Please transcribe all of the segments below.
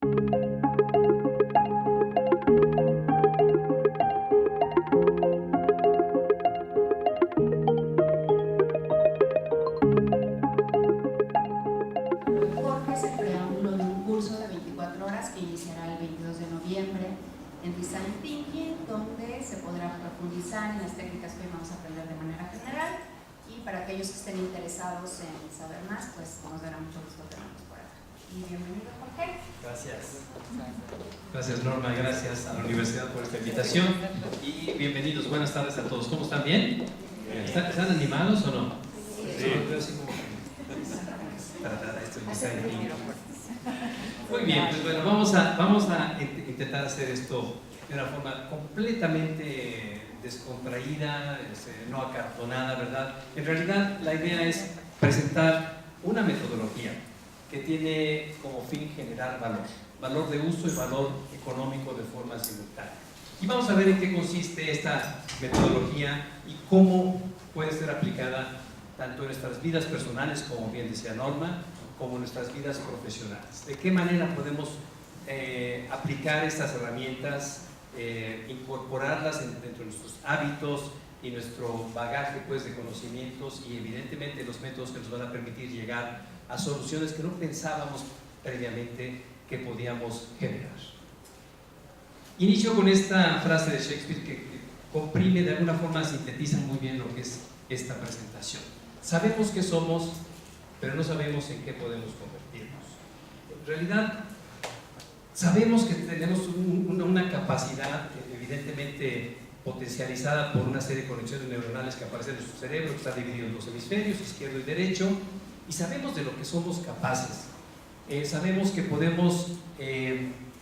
Jorge es el preámbulo de un curso de 24 horas que iniciará el 22 de noviembre en Design Thinking, donde se podrá profundizar en las técnicas que hoy vamos a aprender de manera general, y para aquellos que estén interesados en saber más, pues nos dará mucho gusto tenerlos por acá. Y bienvenido, Jorge. Gracias. Gracias, Norma, gracias a la universidad por esta invitación y bienvenidos, buenas tardes a todos. ¿Cómo están? ¿Bien? ¿Están animados o no? Sí. Muy bien, pues bueno, vamos a intentar hacer esto de una forma completamente descontraída, no acartonada, ¿verdad? En realidad la idea es presentar una metodología que tiene como fin generar valor de uso y valor económico de forma simultánea. Y vamos a ver en qué consiste esta metodología y cómo puede ser aplicada tanto en nuestras vidas personales, como bien decía Norma, como en nuestras vidas profesionales. ¿De qué manera podemos aplicar estas herramientas, incorporarlas dentro de nuestros hábitos y nuestro bagaje, pues, de conocimientos, y evidentemente los métodos que nos van a permitir llegar a soluciones que no pensábamos previamente que podíamos generar? Inicio con esta frase de Shakespeare que comprime, de alguna forma sintetiza muy bien lo que es esta presentación. Sabemos qué somos, pero no sabemos en qué podemos convertirnos. En realidad, sabemos que tenemos una capacidad evidentemente potencializada por una serie de conexiones neuronales que aparecen en nuestro cerebro, que está dividido en dos hemisferios, izquierdo y derecho, y sabemos de lo que somos capaces. Sabemos que podemos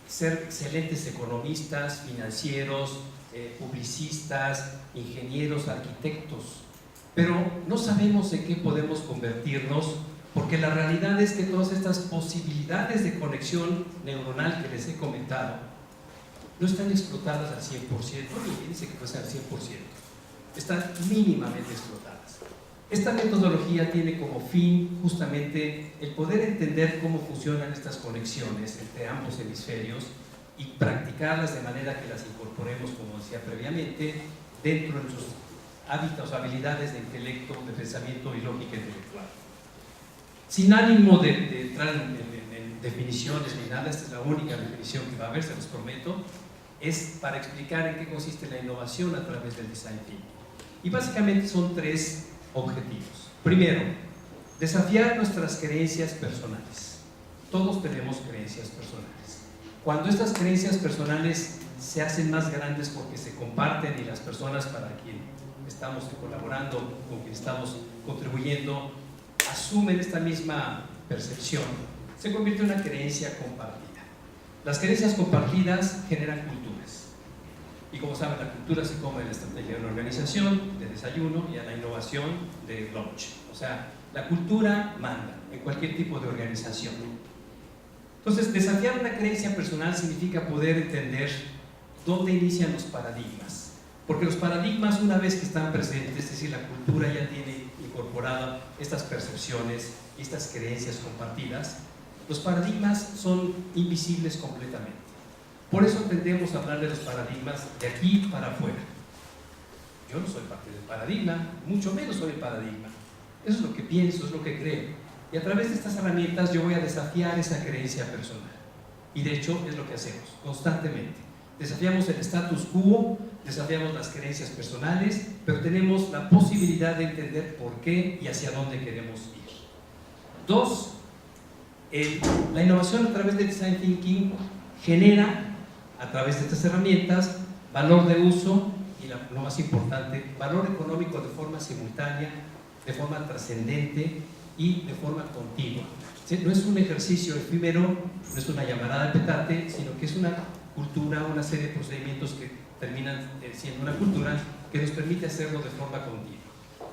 ser excelentes economistas, financieros, publicistas, ingenieros, arquitectos, pero no sabemos en qué podemos convertirnos, porque la realidad es que todas estas posibilidades de conexión neuronal que les he comentado no están explotadas al 100%, ni fíjense que fuese al 100%, están mínimamente explotadas. Esta metodología tiene como fin justamente el poder entender cómo funcionan estas conexiones entre ambos hemisferios y practicarlas de manera que las incorporemos, como decía previamente, dentro de nuestros hábitos, habilidades de intelecto, de pensamiento y lógica intelectual. Sin ánimo de entrar en definiciones ni nada, esta es la única definición que va a haber, se los prometo, es para explicar en qué consiste la innovación a través del Design Thinking. Y básicamente son tres objetivos. Primero, desafiar nuestras creencias personales. Todos tenemos creencias personales. Cuando estas creencias personales se hacen más grandes porque se comparten y las personas para quien estamos colaborando, con quien estamos contribuyendo, asumen esta misma percepción, se convierte en una creencia compartida. Las creencias compartidas generan culturas. Y como saben, la cultura se come en la estrategia de una organización, de desayuno, y a la innovación de lunch. O sea, la cultura manda en cualquier tipo de organización. Entonces, desafiar una creencia personal significa poder entender dónde inician los paradigmas. Porque los paradigmas, una vez que están presentes, es decir, la cultura ya tiene incorporada estas percepciones y estas creencias compartidas, los paradigmas son invisibles completamente. Por eso tendemos a hablar de los paradigmas de aquí para afuera. Yo no soy parte del paradigma, mucho menos soy el paradigma. Eso es lo que pienso, es lo que creo. Y a través de estas herramientas yo voy a desafiar esa creencia personal. Y de hecho es lo que hacemos constantemente. Desafiamos el status quo, desafiamos las creencias personales, pero tenemos la posibilidad de entender por qué y hacia dónde queremos ir. Dos, la innovación a través del Design Thinking genera, a través de estas herramientas, valor de uso y, lo más importante, valor económico de forma simultánea, de forma trascendente y de forma continua. No es un ejercicio efímero, no es una llamarada de petate, sino que es una cultura, una serie de procedimientos que terminan siendo una cultura que nos permite hacerlo de forma continua.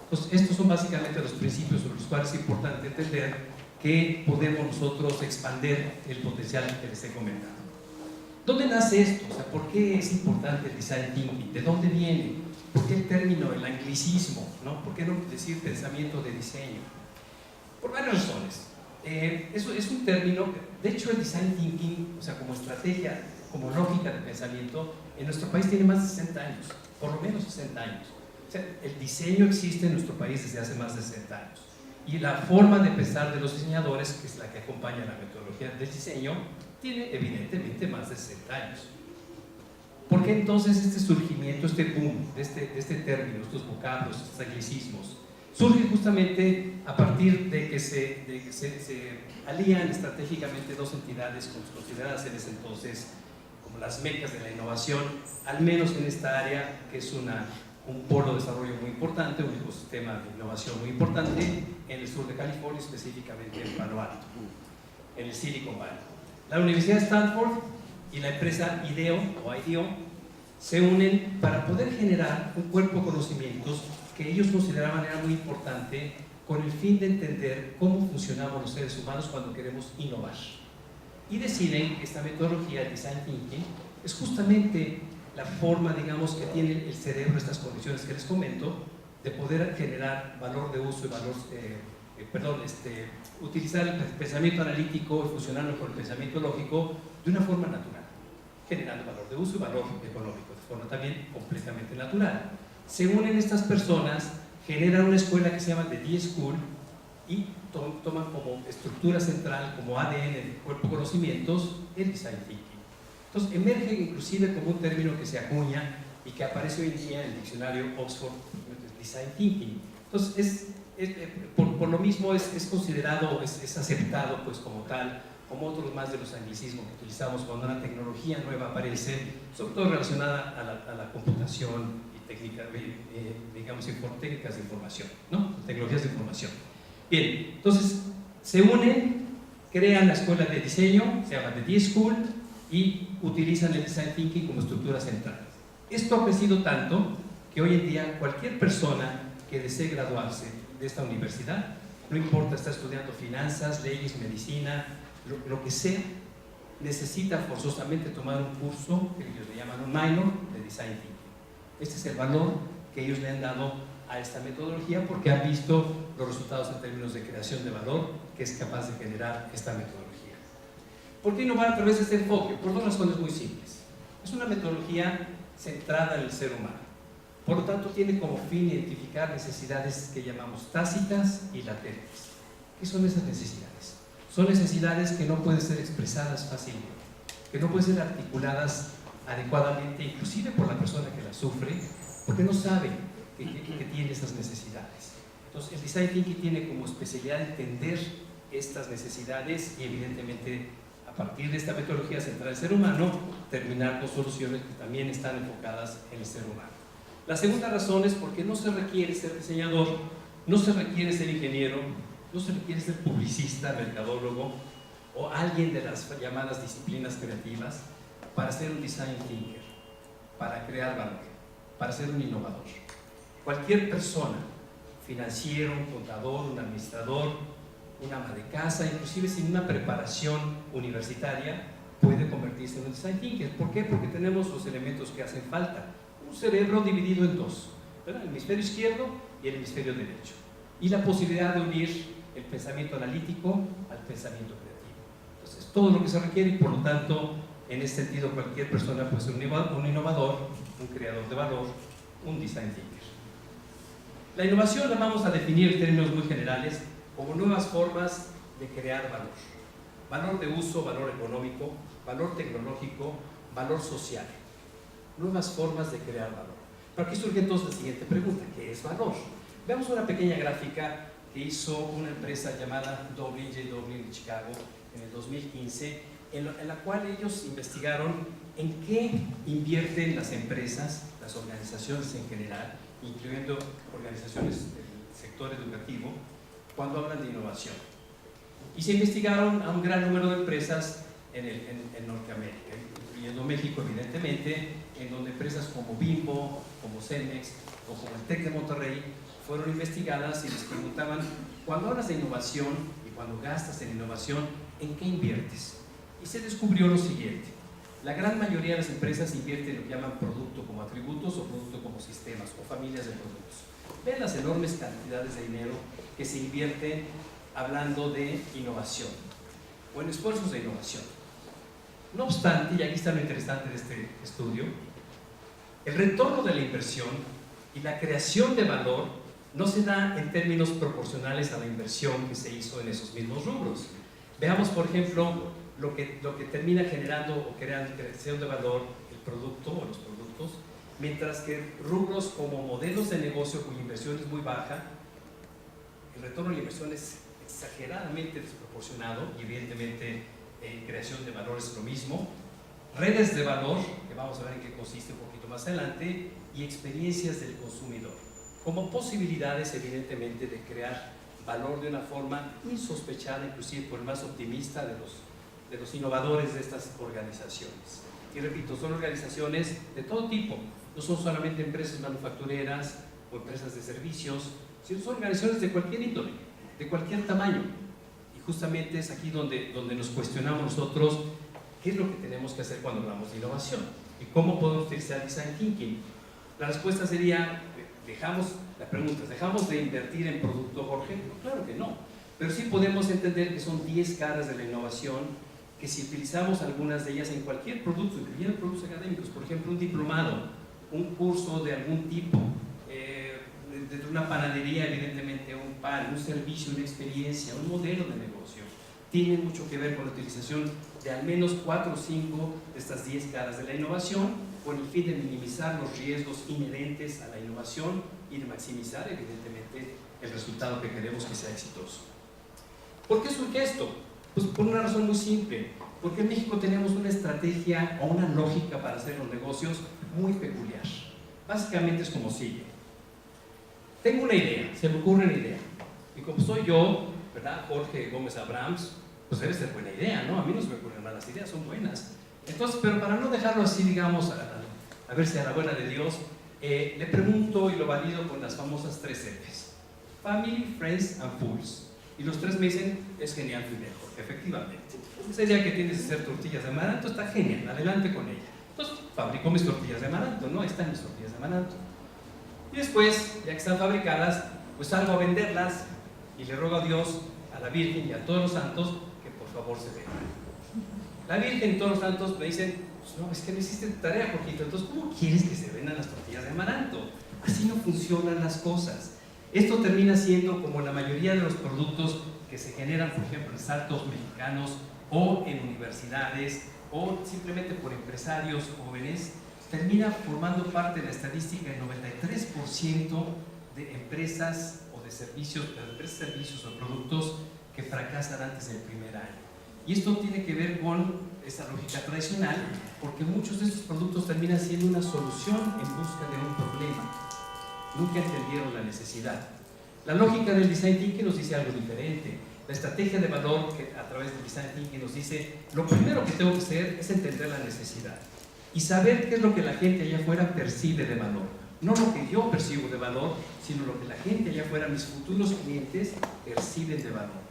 Entonces, estos son básicamente los principios sobre los cuales es importante entender que podemos nosotros expandir el potencial que les he comentado. ¿Dónde nace esto? O sea, ¿por qué es importante el Design Thinking? ¿De dónde viene? ¿Por qué el término, el anglicismo, ¿no? ¿Por qué no decir pensamiento de diseño? Por varias razones. Eso es un término, de hecho el design thinking, o sea, como estrategia, como lógica de pensamiento, en nuestro país tiene más de 60 años, por lo menos 60 años. O sea, el diseño existe en nuestro país desde hace más de 60 años. Y la forma de pensar de los diseñadores, que es la que acompaña la metodología del diseño, tiene evidentemente más de 60 años. ¿Por qué entonces este surgimiento, este boom de este término, estos vocablos, estos anglicismos? Surge justamente a partir de que se alían estratégicamente dos entidades consideradas en ese entonces como las mecas de la innovación, al menos en esta área que es un polo de desarrollo muy importante, un ecosistema de innovación muy importante en el sur de California, específicamente en Palo Alto, en el Silicon Valley. La Universidad de Stanford y la empresa IDEO se unen para poder generar un cuerpo de conocimientos que ellos consideraban era muy importante con el fin de entender cómo funcionamos los seres humanos cuando queremos innovar. Y deciden que esta metodología, el design thinking, es justamente la forma, digamos, que tiene el cerebro, estas condiciones que les comento, de poder generar valor de uso y valor, utilizar el pensamiento analítico y fusionarlo con el pensamiento lógico de una forma natural, generando valor de uso y valor económico, de forma también completamente natural. Se unen estas personas, generan una escuela que se llama The D-School y toman como estructura central, como ADN del cuerpo de conocimientos, el design thinking. Entonces emerge inclusive como un término que se acuña y que aparece hoy en día en el diccionario Oxford, design thinking. Entonces por lo mismo es considerado, es aceptado pues como tal, como otros más de los anglicismos que utilizamos cuando una tecnología nueva aparece, sobre todo relacionada a la computación y técnicas, digamos, técnicas de información, ¿no? Tecnologías de información. Bien, entonces se unen, crean la escuela de diseño, se llama The D-School, y utilizan el design thinking como estructura central. Esto ha crecido tanto que hoy en día cualquier persona que desee graduarse de esta universidad, no importa, está estudiando finanzas, leyes, medicina, lo que sea, necesita forzosamente tomar un curso que ellos le llaman un minor de design thinking. Este es el valor que ellos le han dado a esta metodología porque han visto los resultados en términos de creación de valor que es capaz de generar esta metodología. ¿Por qué innovar a través de este enfoque? Por dos razones muy simples. Es una metodología centrada en el ser humano. Por lo tanto, tiene como fin identificar necesidades que llamamos tácitas y latentes. ¿Qué son esas necesidades? Son necesidades que no pueden ser expresadas fácilmente, que no pueden ser articuladas adecuadamente, inclusive por la persona que las sufre, porque no sabe que tiene esas necesidades. Entonces, el design thinking tiene como especialidad entender estas necesidades y evidentemente a partir de esta metodología centrada en el ser humano, terminar con soluciones que también están enfocadas en el ser humano. La segunda razón es porque no se requiere ser diseñador, no se requiere ser ingeniero, no se requiere ser publicista, mercadólogo o alguien de las llamadas disciplinas creativas para ser un design thinker, para crear valor, para ser un innovador. Cualquier persona, financiero, un contador, un administrador, un ama de casa, inclusive sin una preparación universitaria, puede convertirse en un design thinker. ¿Por qué? Porque tenemos los elementos que hacen falta. Un cerebro dividido en dos, ¿verdad? El hemisferio izquierdo y el hemisferio derecho. Y la posibilidad de unir el pensamiento analítico al pensamiento creativo. Entonces, todo lo que se requiere y por lo tanto, en ese sentido, cualquier persona puede ser un innovador, un creador de valor, un design thinker. La innovación la vamos a definir en términos muy generales como nuevas formas de crear valor. Valor de uso, valor económico, valor tecnológico, valor social. Nuevas formas de crear valor. Pero aquí surge entonces la siguiente pregunta: ¿qué es valor? Veamos una pequeña gráfica que hizo una empresa llamada J.W. de Chicago en el 2015, en la cual ellos investigaron en qué invierten las empresas, las organizaciones en general, incluyendo organizaciones del sector educativo, cuando hablan de innovación. Y se investigaron a un gran número de empresas en Norteamérica, incluyendo México, evidentemente, en donde empresas como Bimbo, como Cemex o como el TEC de Monterrey fueron investigadas y les preguntaban: cuando hablas de innovación y cuando gastas en innovación, ¿en qué inviertes? Y se descubrió lo siguiente: la gran mayoría de las empresas invierten en lo que llaman producto como atributos o producto como sistemas o familias de productos. Ven las enormes cantidades de dinero que se invierten hablando de innovación o en esfuerzos de innovación. No obstante, y aquí está lo interesante de este estudio, el retorno de la inversión y la creación de valor no se da en términos proporcionales a la inversión que se hizo en esos mismos rubros. Veamos, por ejemplo, lo que termina generando o creando creación de valor el producto o los productos, mientras que rubros como modelos de negocio cuya inversión es muy baja, el retorno de la inversión es exageradamente desproporcionado y evidentemente creación de valor es lo mismo. Redes de valor, que vamos a ver en qué consiste un poquito más adelante, y experiencias del consumidor, como posibilidades evidentemente de crear valor de una forma insospechada, inclusive por el más optimista de los innovadores de estas organizaciones. Y repito, son organizaciones de todo tipo, no son solamente empresas manufactureras o empresas de servicios, sino son organizaciones de cualquier índole, de cualquier tamaño. Y justamente es aquí donde nos cuestionamos nosotros qué es lo que tenemos que hacer cuando hablamos de innovación y cómo podemos utilizar Design Thinking. La respuesta sería, ¿dejamos de invertir en producto, Jorge? No, claro que no, pero sí podemos entender que son 10 caras de la innovación, que si utilizamos algunas de ellas en cualquier producto, incluyendo productos académicos, por ejemplo un diplomado, un curso de algún tipo, de una panadería evidentemente, un pan, un servicio, una experiencia, un modelo de negocio, tiene mucho que ver con la utilización de al menos 4 o 5 de estas 10 caras de la innovación, con el fin de minimizar los riesgos inherentes a la innovación y de maximizar evidentemente el resultado que queremos que sea exitoso. ¿Por qué surge esto? Pues por una razón muy simple, porque en México tenemos una estrategia o una lógica para hacer los negocios muy peculiar. Básicamente es como sigue. Tengo una idea, se me ocurre una idea, y como soy yo, ¿verdad? Jorge Gómez Abrams, pues debe ser buena idea, ¿no? A mí no se me ocurren malas ideas, son buenas. Entonces, pero para no dejarlo así, digamos, a ver si a la buena de Dios, le pregunto y lo valido con las famosas 3 Fs: Family, Friends and Fools. Y los 3 me dicen, es genial tu idea, Jorge, efectivamente. Esa idea que tienes de hacer tortillas de amaranto está genial, adelante con ella. Entonces, fabrico mis tortillas de amaranto, ¿no? Ahí están mis tortillas de amaranto. Y después, ya que están fabricadas, pues salgo a venderlas y le ruego a Dios, a la Virgen y a todos los santos que por favor se vendan. La Virgen y todos los santos me dicen, pues no, es que no hiciste tu tarea, Jorgito, entonces ¿cómo quieres que se vendan las tortillas de amaranto? Así no funcionan las cosas. Esto termina siendo como la mayoría de los productos que se generan, por ejemplo, en saltos mexicanos o en universidades o simplemente por empresarios jóvenes, termina formando parte de la estadística del 93% de empresas o de servicios, o productos que fracasan antes del primer año. Y esto tiene que ver con esa lógica tradicional, porque muchos de estos productos terminan siendo una solución en busca de un problema. Nunca entendieron la necesidad. La lógica del Design Thinking nos dice algo diferente. La estrategia de valor que a través del Design Thinking nos dice, lo primero que tengo que hacer es entender la necesidad y saber qué es lo que la gente allá afuera percibe de valor. No lo que yo percibo de valor, sino lo que la gente allá afuera, mis futuros clientes, perciben de valor.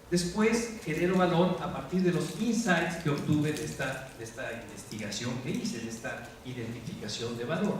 Después genero valor a partir de los insights que obtuve de esta investigación que hice, de esta identificación de valor.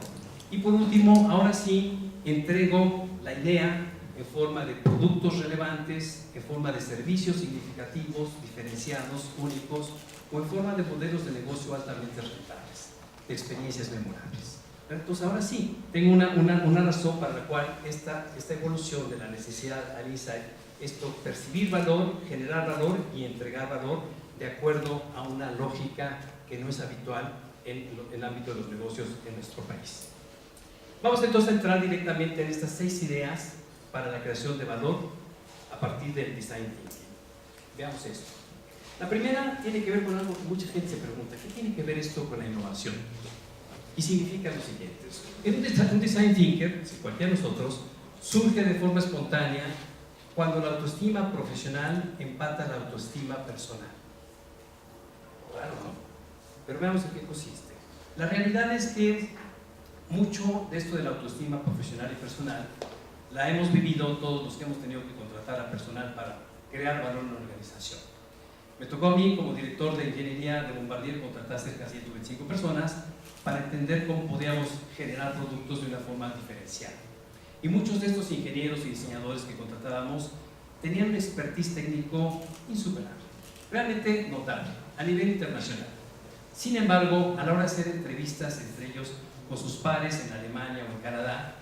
Y por último, ahora sí, entrego la idea en forma de productos relevantes, en forma de servicios significativos, diferenciados, únicos, o en forma de modelos de negocio altamente rentables, de experiencias memorables. Entonces ahora sí, tengo una razón para la cual esta evolución de la necesidad al insight, esto percibir valor, generar valor y entregar valor de acuerdo a una lógica que no es habitual en el ámbito de los negocios en nuestro país. Vamos entonces a entrar directamente en estas 6 ideas para la creación de valor a partir del Design Thinking. Veamos esto. La primera tiene que ver con algo que mucha gente se pregunta: ¿qué tiene que ver esto con la innovación? Y significa lo siguiente: un Design Thinker, si cualquiera de nosotros, surge de forma espontánea cuando la autoestima profesional empata la autoestima personal. Claro, ¿no? Pero veamos en qué consiste. La realidad es que mucho de esto de la autoestima profesional y personal la hemos vivido todos los que hemos tenido que contratar a personal para crear valor en una organización. Me tocó a mí, como director de ingeniería de Bombardier, contratar cerca de 125 personas para entender cómo podíamos generar productos de una forma diferencial. Y muchos de estos ingenieros y diseñadores que contratábamos tenían un expertise técnico insuperable, realmente notable, a nivel internacional. Sin embargo, a la hora de hacer entrevistas entre ellos con sus pares en Alemania o en Canadá,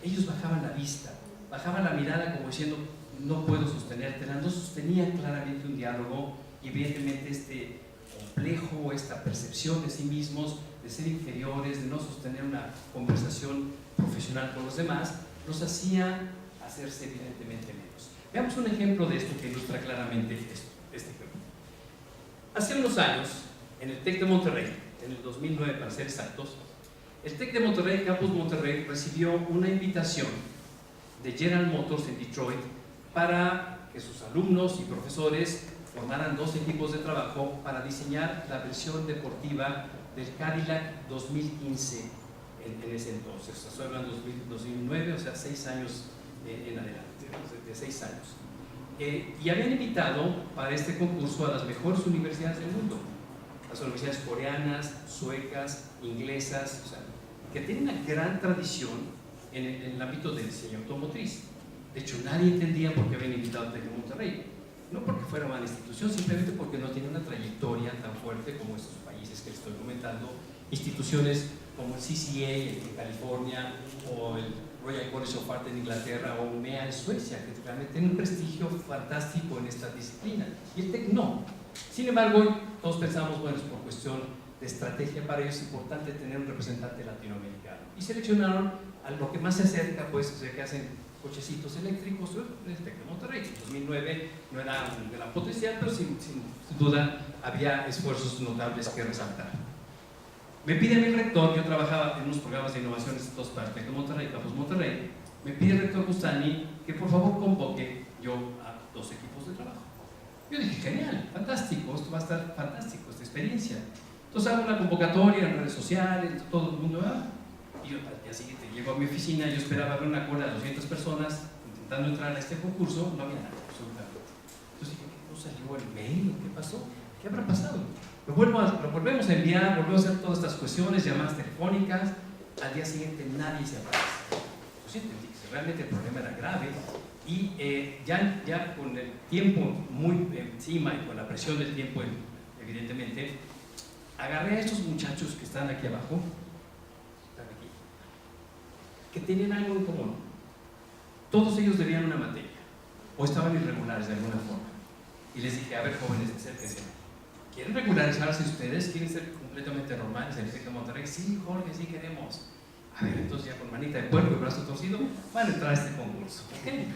ellos bajaban la vista, bajaban la mirada como diciendo, no puedo sostenértela, no sostenían claramente un diálogo, y evidentemente este complejo, esta percepción de sí mismos, de ser inferiores, de no sostener una conversación profesional con los demás, los hacía hacerse evidentemente menos. Veamos un ejemplo de esto que ilustra claramente este ejemplo. Hace unos años, en el TEC de Monterrey, en el 2009 para ser exactos, el TEC de Monterrey, Campus Monterrey, recibió una invitación de General Motors en Detroit para que sus alumnos y profesores formaran 2 equipos de trabajo para diseñar la versión deportiva del Cadillac 2015 en ese entonces. Estoy hablando de 2009, o sea, 6 años en adelante, de 6 años. Y habían invitado para este concurso a las mejores universidades del mundo, las universidades coreanas, suecas, inglesas, o sea, que tienen una gran tradición en el ámbito del diseño automotriz. De hecho, nadie entendía por qué habían invitado a TEC de Monterrey. No porque fuera mala institución, simplemente porque no tiene una trayectoria tan fuerte como estos países que les estoy comentando, instituciones como el CCA en California, o el Royal College of Art en Inglaterra, o MEA en Suecia, que realmente tiene un prestigio fantástico en esta disciplina, y el TEC no. Sin embargo, todos pensamos, bueno, es por cuestión de estrategia para ellos es importante tener un representante latinoamericano, y seleccionaron a lo que más se acerca, pues, o sea, que hacen cochecitos eléctricos, el TEC de Monterrey. En 2009 no era de la potencial, pero sin duda había esfuerzos notables que resaltar. Me pide mi rector, yo trabajaba en unos programas de innovación estos para el TEC de Monterrey, Campus Monterrey, me pide el rector Bustani que por favor convoque yo a 2 equipos de trabajo. Yo dije, genial, fantástico, esto va a estar fantástico, esta experiencia. Entonces hago una convocatoria en redes sociales, todo el mundo va. Y yo al día siguiente llego a mi oficina, yo esperaba ver una cola de 200 personas intentando entrar a este concurso, no había nada, absolutamente. Entonces dije, ¿no salió el mail? ¿Qué pasó? ¿Qué habrá pasado? Lo volvemos a enviar, volvemos a hacer todas estas cuestiones, llamadas telefónicas, al día siguiente nadie se aparece. Pues entendí que realmente el problema era grave, y ya con el tiempo muy encima y con la presión del tiempo, evidentemente, agarré a estos muchachos que están aquí abajo, que tenían algo en común. Todos ellos debían una materia, o estaban irregulares de alguna forma. Y les dije, a ver, jóvenes, acérquense. ¿Quieren regularizarse ustedes? ¿Quieren ser completamente normales en el TEC de Monterrey? Sí, Jorge, sí queremos. A ver, entonces ya con manita de puerco y brazo torcido van a entrar a este concurso. ¿Okay?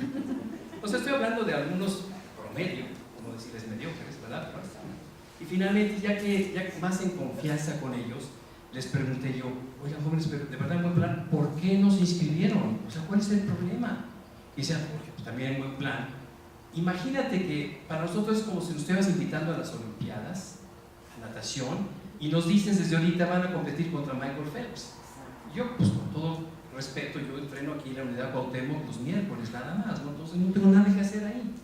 O sea, estoy hablando de algunos promedio, como decirles mediocres, ¿verdad? Y finalmente, ya más en confianza con ellos, les pregunté yo, oigan jóvenes, pero de verdad, buen plan, ¿por qué no se inscribieron? O sea, ¿cuál es el problema? Y decían, porque pues, también buen plan. Imagínate que para nosotros es como si nos estuvieras invitando a las Olimpiadas, a natación, y nos dicen desde ahorita van a competir contra Michael Phelps. Yo, pues con todo respeto, yo entreno aquí en la Unidad Cuauhtémoc los miércoles, nada más, ¿no? Entonces no tengo nada que hacer ahí.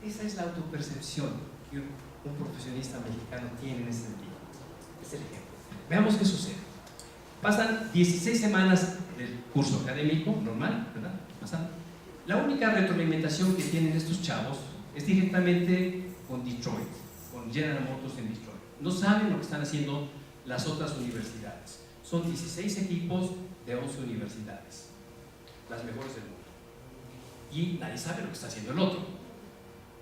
Esa es la autopercepción que un profesionista mexicano tiene en ese sentido. Es el ejemplo. Veamos qué sucede. Pasan 16 semanas del curso académico normal, ¿verdad? La única retroalimentación que tienen estos chavos es directamente con Detroit, con General Motors en Detroit. No saben lo que están haciendo las otras universidades. Son 16 equipos de 11 universidades, las mejores del mundo. Y nadie sabe lo que está haciendo el otro.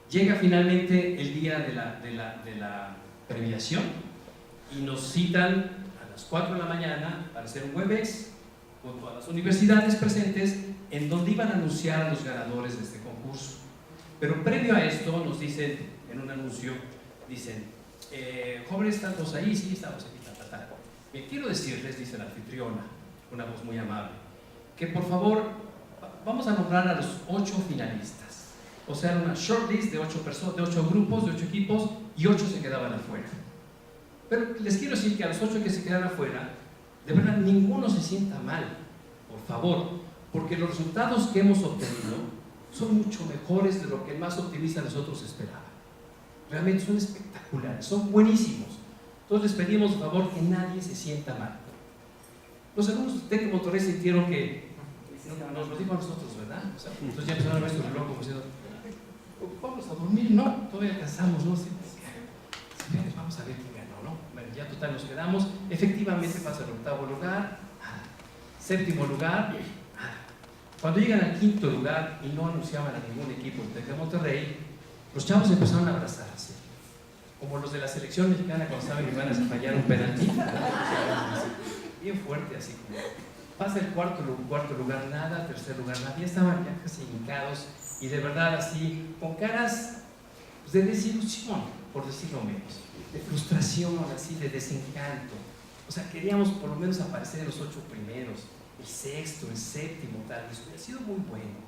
Llega finalmente el día de la premiación y nos citan a las 4 de la mañana para hacer un WebEx con todas las universidades presentes, en donde iban a anunciar a los ganadores de este concurso. Pero previo a esto nos dicen, en un anuncio, dicen, jóvenes, ¿estamos ahí? Sí, estamos aquí. Quiero decirles, dice la anfitriona, una voz muy amable, que por favor vamos a nombrar a los 8 finalistas. O sea, una shortlist de 8 grupos, de 8 equipos, y 8 se quedaban afuera. Pero les quiero decir que a los 8 que se quedan afuera, de verdad ninguno se sienta mal, por favor, porque los resultados que hemos obtenido son mucho mejores de lo que el más optimista de nosotros esperaba. Realmente son espectaculares, son buenísimos. Entonces les pedimos, por favor, que nadie se sienta mal. Los alumnos de TEC de Monterrey sintieron que nos lo dijo a nosotros, ¿verdad? O sea, entonces ya empezaron a ver su reloj como diciendo, Vamos a dormir, no, todavía alcanzamos, no sé. Vamos a ver quién ganó, ¿no? Bueno, ya total nos quedamos. Efectivamente pasa el octavo lugar, séptimo lugar. Cuando llegan al quinto lugar y no anunciaban a ningún equipo de Monterrey, los chavos empezaron a abrazarse, como los de la selección mexicana cuando saben que van a fallar un penalti. Bien fuerte, así como. Pasa el cuarto lugar, nada, tercer lugar, nada. Ya estaban ya casi hincados y de verdad así, con caras de desilusión, por decirlo menos, de frustración, así, de desencanto. O sea, queríamos por lo menos aparecer en los 8 primeros, el sexto, el séptimo, tal. Eso hubiera sido muy bueno.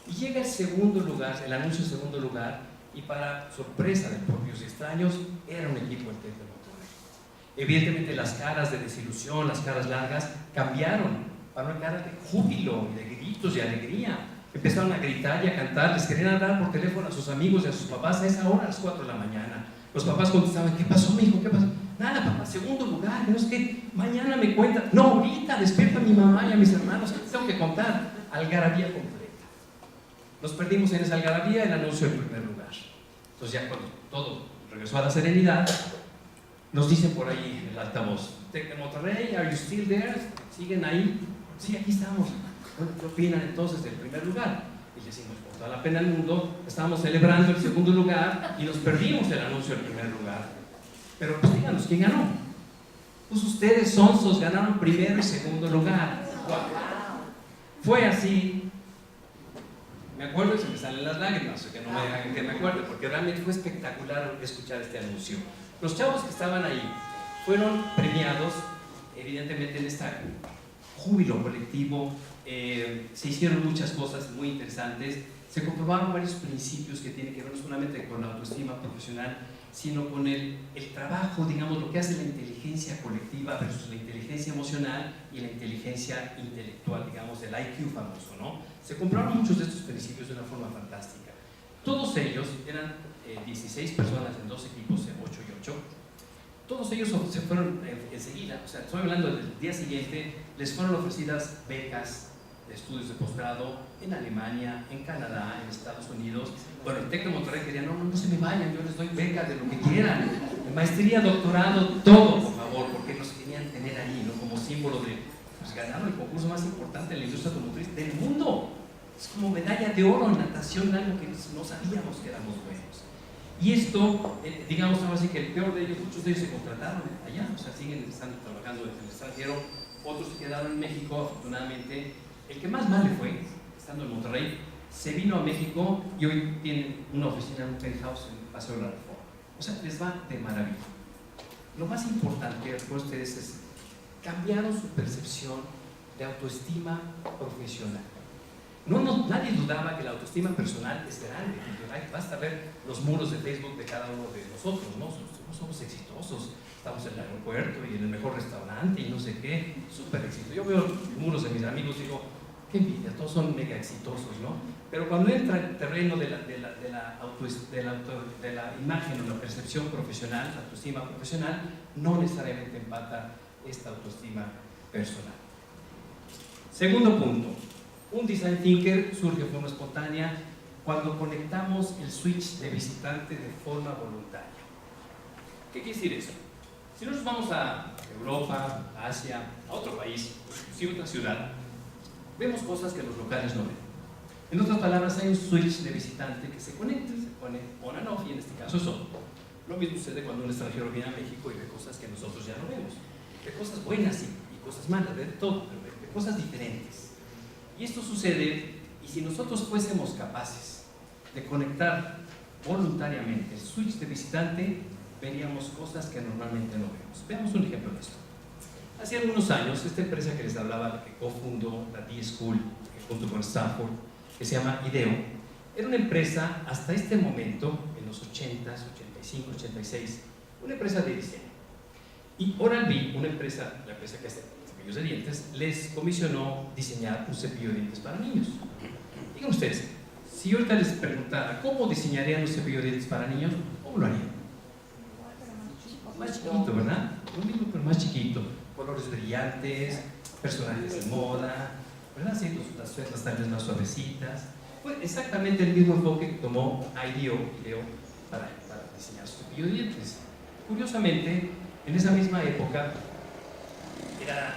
Y llega el segundo lugar, el anuncio del segundo lugar, y para sorpresa de propios y extraños, era un equipo del TEC de Monterrey. Evidentemente las caras de desilusión, las caras largas, cambiaron para una cara de júbilo y de gritos y alegría. Empezaron a gritar y a cantar, les querían hablar por teléfono a sus amigos y a sus papás a esa hora, a las 4 de la mañana. Los papás contestaban: ¿qué pasó, mijo? ¿Qué pasó? Nada, papá, segundo lugar, no es que mañana me cuentan. No, ahorita despierta a mi mamá y a mis hermanos, tengo que contar. Algarabía completa. Nos perdimos en esa algarabía, el anuncio del primer lugar. Entonces ya cuando todo regresó a la serenidad, nos dicen por ahí en el altavoz: TEC de Monterrey, are you still there? ¿Siguen ahí? Sí, aquí estamos. Bueno, ¿qué opinan entonces del primer lugar? Y decimos: con toda la pena del mundo, estábamos celebrando el segundo lugar y nos perdimos el anuncio del primer lugar. Pero pues díganos, ¿quién ganó? Pues ustedes, sonsos, ganaron primero y segundo lugar. ¡Wow! Fue así. Me acuerdo y se me salen las lágrimas, que no me hagan que me acuerde, porque realmente fue espectacular escuchar este anuncio. Los chavos que estaban ahí fueron premiados, evidentemente, en este júbilo colectivo. Se hicieron muchas cosas muy interesantes, se comprobaron varios principios que tienen que ver no solamente con la autoestima profesional, sino con el trabajo, digamos, lo que hace la inteligencia colectiva versus la inteligencia emocional y la inteligencia intelectual, digamos, el IQ famoso, ¿no? Se comprobaron muchos de estos principios de una forma fantástica. Todos ellos eran 16 personas en 2 equipos, 8 y 8. Todos ellos se fueron enseguida, o sea, estoy hablando del día siguiente, les fueron ofrecidas becas de estudios de posgrado en Alemania, en Canadá, en Estados Unidos. Bueno, el TEC de Monterrey quería: no se me vayan, yo les doy beca de lo que quieran, maestría, doctorado, todo, por favor, porque nos querían tener ahí, ¿no? Como símbolo de, pues ganaron el concurso más importante en la industria automotriz del mundo. Es como medalla de oro en natación, algo que no sabíamos que éramos buenos. Y esto, digamos, ahora sí que el peor de ellos, muchos de ellos se contrataron allá, o sea, siguen estando trabajando en el extranjero, otros se quedaron en México, afortunadamente. El que más mal le fue, estando en Monterrey, se vino a México y hoy tienen una oficina en un penthouse en Paseo de la Reforma. O sea, les va de maravilla. Lo más importante para ustedes es: cambiaron su percepción de autoestima profesional. Nadie dudaba que la autoestima personal es grande. Basta ver los muros de Facebook de cada uno de nosotros, ¿no? Somos exitosos, estamos en el aeropuerto y en el mejor restaurante y no sé qué, súper exitoso. Yo veo los muros de mis amigos y digo: qué envidia, todos son mega exitosos, ¿no? Pero cuando entra el terreno de la imagen o la percepción profesional, la autoestima profesional, no necesariamente empata esta autoestima personal. Segundo punto: un design thinker surge de forma espontánea cuando conectamos el switch de visitante de forma voluntaria. ¿Qué quiere decir eso? Si nosotros vamos a Europa, a Asia, a otro país, inclusive otra ciudad, vemos cosas que los locales no ven. En otras palabras, hay un switch de visitante que se conecta, se pone on and off, y en este caso es on. Lo mismo sucede cuando un extranjero viene a México y ve cosas que nosotros ya no vemos. Ve cosas buenas y cosas malas, ve de todo, pero ve cosas diferentes. Y esto sucede, y si nosotros fuésemos capaces de conectar voluntariamente el switch de visitante, veríamos cosas que normalmente no vemos. Veamos un ejemplo de esto. Hace algunos años, esta empresa que les hablaba, que cofundó la D-School junto con Stanford, que se llama IDEO, era una empresa, hasta este momento, en los 80s, 85, 86, una empresa de diseño. Y Oral-B, la empresa que hace cepillos de dientes, les comisionó diseñar un cepillo de dientes para niños. Digan ustedes, si yo ahorita les preguntara cómo diseñarían un cepillo de dientes para niños, ¿cómo lo harían? Más chiquito, ¿verdad? Lo mismo, pero más chiquito. Colores brillantes, personajes de moda, ¿verdad? Sí, las suelas tal vez más suavecitas. Fue exactamente el mismo enfoque que tomó IDEO para diseñar su cepillo de dientes. Curiosamente, en esa misma época, era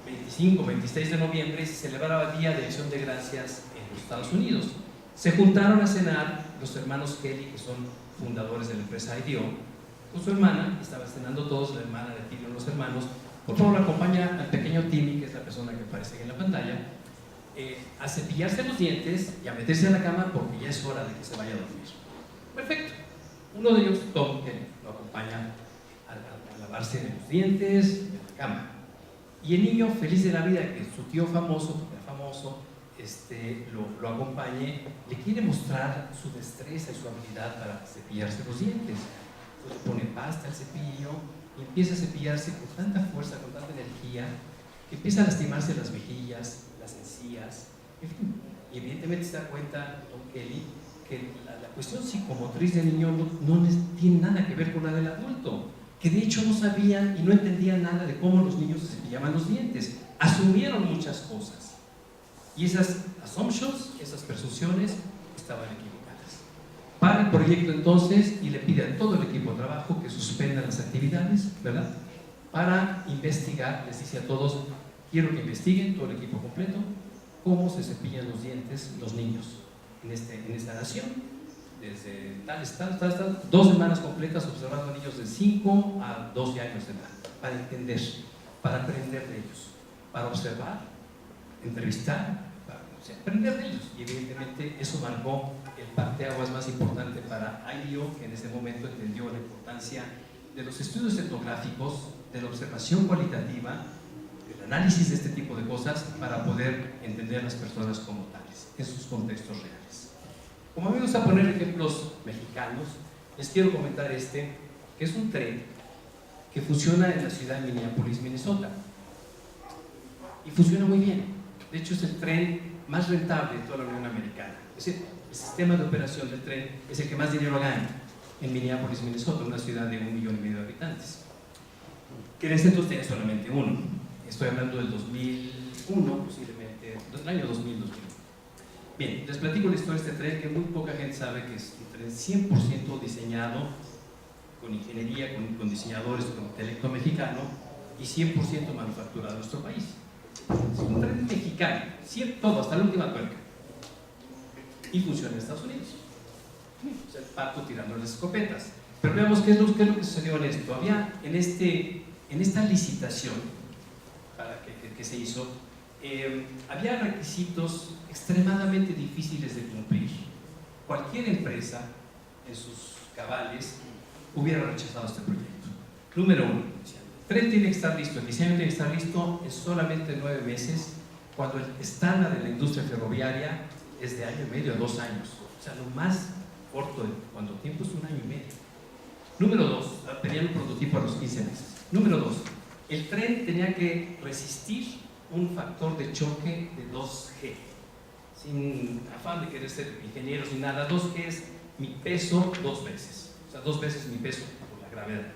25, 26 de noviembre, y se celebraba el Día de Acción de Gracias en los Estados Unidos. Se juntaron a cenar los hermanos Kelly, que son fundadores de la empresa IDEO, con su hermana, estaban cenando todos, la hermana de Timmy, los hermanos. Por favor, acompaña al pequeño Timmy, que es la persona que aparece aquí en la pantalla, a cepillarse los dientes y a meterse a la cama porque ya es hora de que se vaya a dormir. Perfecto. Uno de ellos, Tom, que lo acompaña a lavarse los dientes en la cama. Y el niño, feliz de la vida, que su tío famoso, porque era famoso, lo acompañe, le quiere mostrar su destreza y su habilidad para cepillarse los dientes. Entonces le pone pasta al cepillo y empieza a cepillarse con tanta fuerza, con tanta energía, que empieza a lastimarse las mejillas, las encías, en fin. Y evidentemente se da cuenta Tom Kelly que la cuestión psicomotriz del niño no tiene nada que ver con la del adulto, que de hecho no sabían y no entendían nada de cómo los niños se cepillaban los dientes. Asumieron muchas cosas y esas assumptions, esas presunciones, estaban equivocadas. Para el proyecto entonces y le pide a todo el equipo de trabajo que suspendan las actividades, ¿verdad? Para investigar, les dice a todos, quiero que investiguen, todo el equipo completo, cómo se cepillan los dientes los niños en esta nación, desde tal, 2 semanas completas observando a niños de 5 a 12 años de edad, para entender, para aprender de ellos, para observar, entrevistar, para aprender de ellos. Y evidentemente eso marcó el parteaguas más importante para IDEO, que en ese momento entendió la importancia de los estudios etnográficos, de la observación cualitativa, del análisis de este tipo de cosas para poder entender a las personas como tales, en sus contextos reales. Como a mí me gusta poner ejemplos mexicanos, les quiero comentar que es un tren que funciona en la ciudad de Minneapolis, Minnesota. Y funciona muy bien. De hecho, es el tren más rentable de toda la Unión Americana. Es decir, el sistema de operación del tren es el que más dinero gana en Minneapolis, Minnesota, una ciudad de 1,5 millones de habitantes. Que en ese entonces tenía solamente uno. Estoy hablando del 2001, posiblemente, del año 2000. Bien, les platico la historia de este tren que muy poca gente sabe que es un tren 100% diseñado con ingeniería, con diseñadores, con intelecto mexicano y 100% manufacturado en nuestro país. Es un tren mexicano, todo, hasta la última tuerca. Y funciona en Estados Unidos. O sea, el pato tirando las escopetas. Pero veamos qué es lo que sucedió en esto. Había en esta licitación que se hizo, había requisitos extremadamente difíciles de cumplir. Cualquier empresa en sus cabales hubiera rechazado este proyecto. Número 1, el tren tiene que estar listo, el diseño tiene que estar listo en solamente 9 meses, cuando el estándar de la industria ferroviaria es de 1,5 años a 2 años. O sea, lo más corto cuando el tiempo es 1 año y medio. Número 2, tenían un prototipo a los 15 meses. Número 2, el tren tenía que resistir un factor de choque de 2G, sin afán de querer ser ingenieros ni nada. 2G es mi peso 2 veces, o sea, 2 veces mi peso por la gravedad.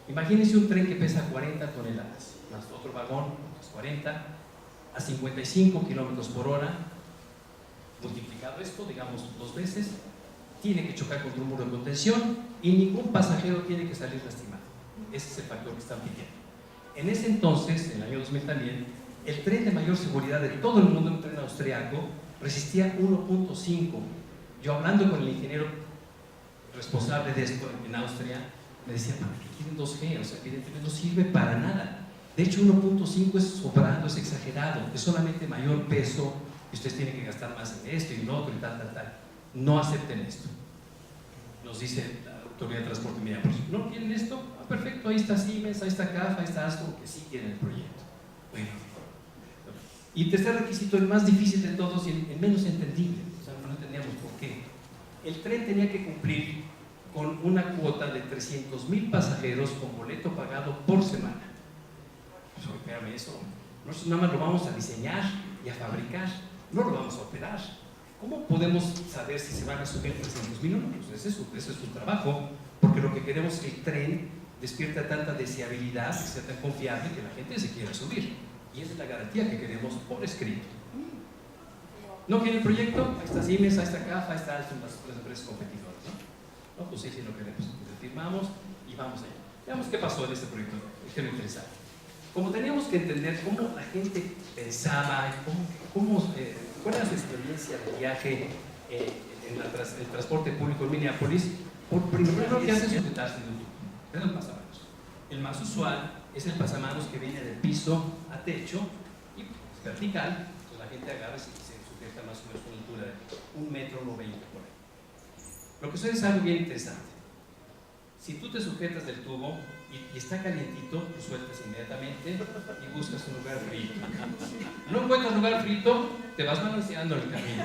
Imagínense un tren que pesa 40 toneladas, más otro vagón, más 40, a 55 kilómetros por hora, multiplicado esto, digamos 2 veces, tiene que chocar contra un muro de contención y ningún pasajero tiene que salir lastimado. Ese es el factor que están pidiendo. En ese entonces, en el año 2000 también, el tren de mayor seguridad de todo el mundo, un tren austriaco, resistía 1.5. Yo hablando con el ingeniero responsable de esto en Austria, me decía, ¿para qué quieren 2G? O sea, evidentemente no sirve para nada. De hecho, 1.5 es sobrando, es exagerado, es solamente mayor peso y ustedes tienen que gastar más en esto y en otro y tal. No acepten esto. Nos dice la Autoridad de Transporte de Minneapolis. ¿No quieren esto? Ah, perfecto, ahí está Siemens, ahí está CAF, ahí está ASCO, que sí quieren el proyecto. Bueno. Y el tercer requisito, el más difícil de todos y el menos entendible, o sea, no entendíamos por qué. El tren tenía que cumplir con una cuota de 300,000 pasajeros con boleto pagado por semana. Pues, espérame, eso, nosotros nada más lo vamos a diseñar y a fabricar, no lo vamos a operar. ¿Cómo podemos saber si se van a subir 300,000 o no? Pues ese es su trabajo, porque lo que queremos es que el tren despierte tanta deseabilidad, que sea tan confiable que la gente se quiera subir. Y esa es la garantía que queremos por escrito. ¿No quiere el proyecto? Ahí está Siemens, ahí está CAF, ahí están las empresas competidoras, ¿no? No, pues sí, sí lo queremos. Entonces firmamos y vamos allá. Veamos qué pasó en este proyecto, es que me interesaba. Como teníamos que entender cómo la gente pensaba, cuál era su experiencia de viaje en el transporte público en Minneapolis, por primero que hace sujetarse de un tubo. Es el pasamanos. El más usual es el pasamanos que viene del piso a techo y es vertical, entonces la gente agarra y se sujeta más o menos a una altura de 1,90 m por ahí. Lo que sucede es algo bien interesante. Si tú te sujetas del tubo y está calientito, lo sueltas inmediatamente y buscas un lugar frío. No encuentras lugar frío, te vas balanceando en el camino,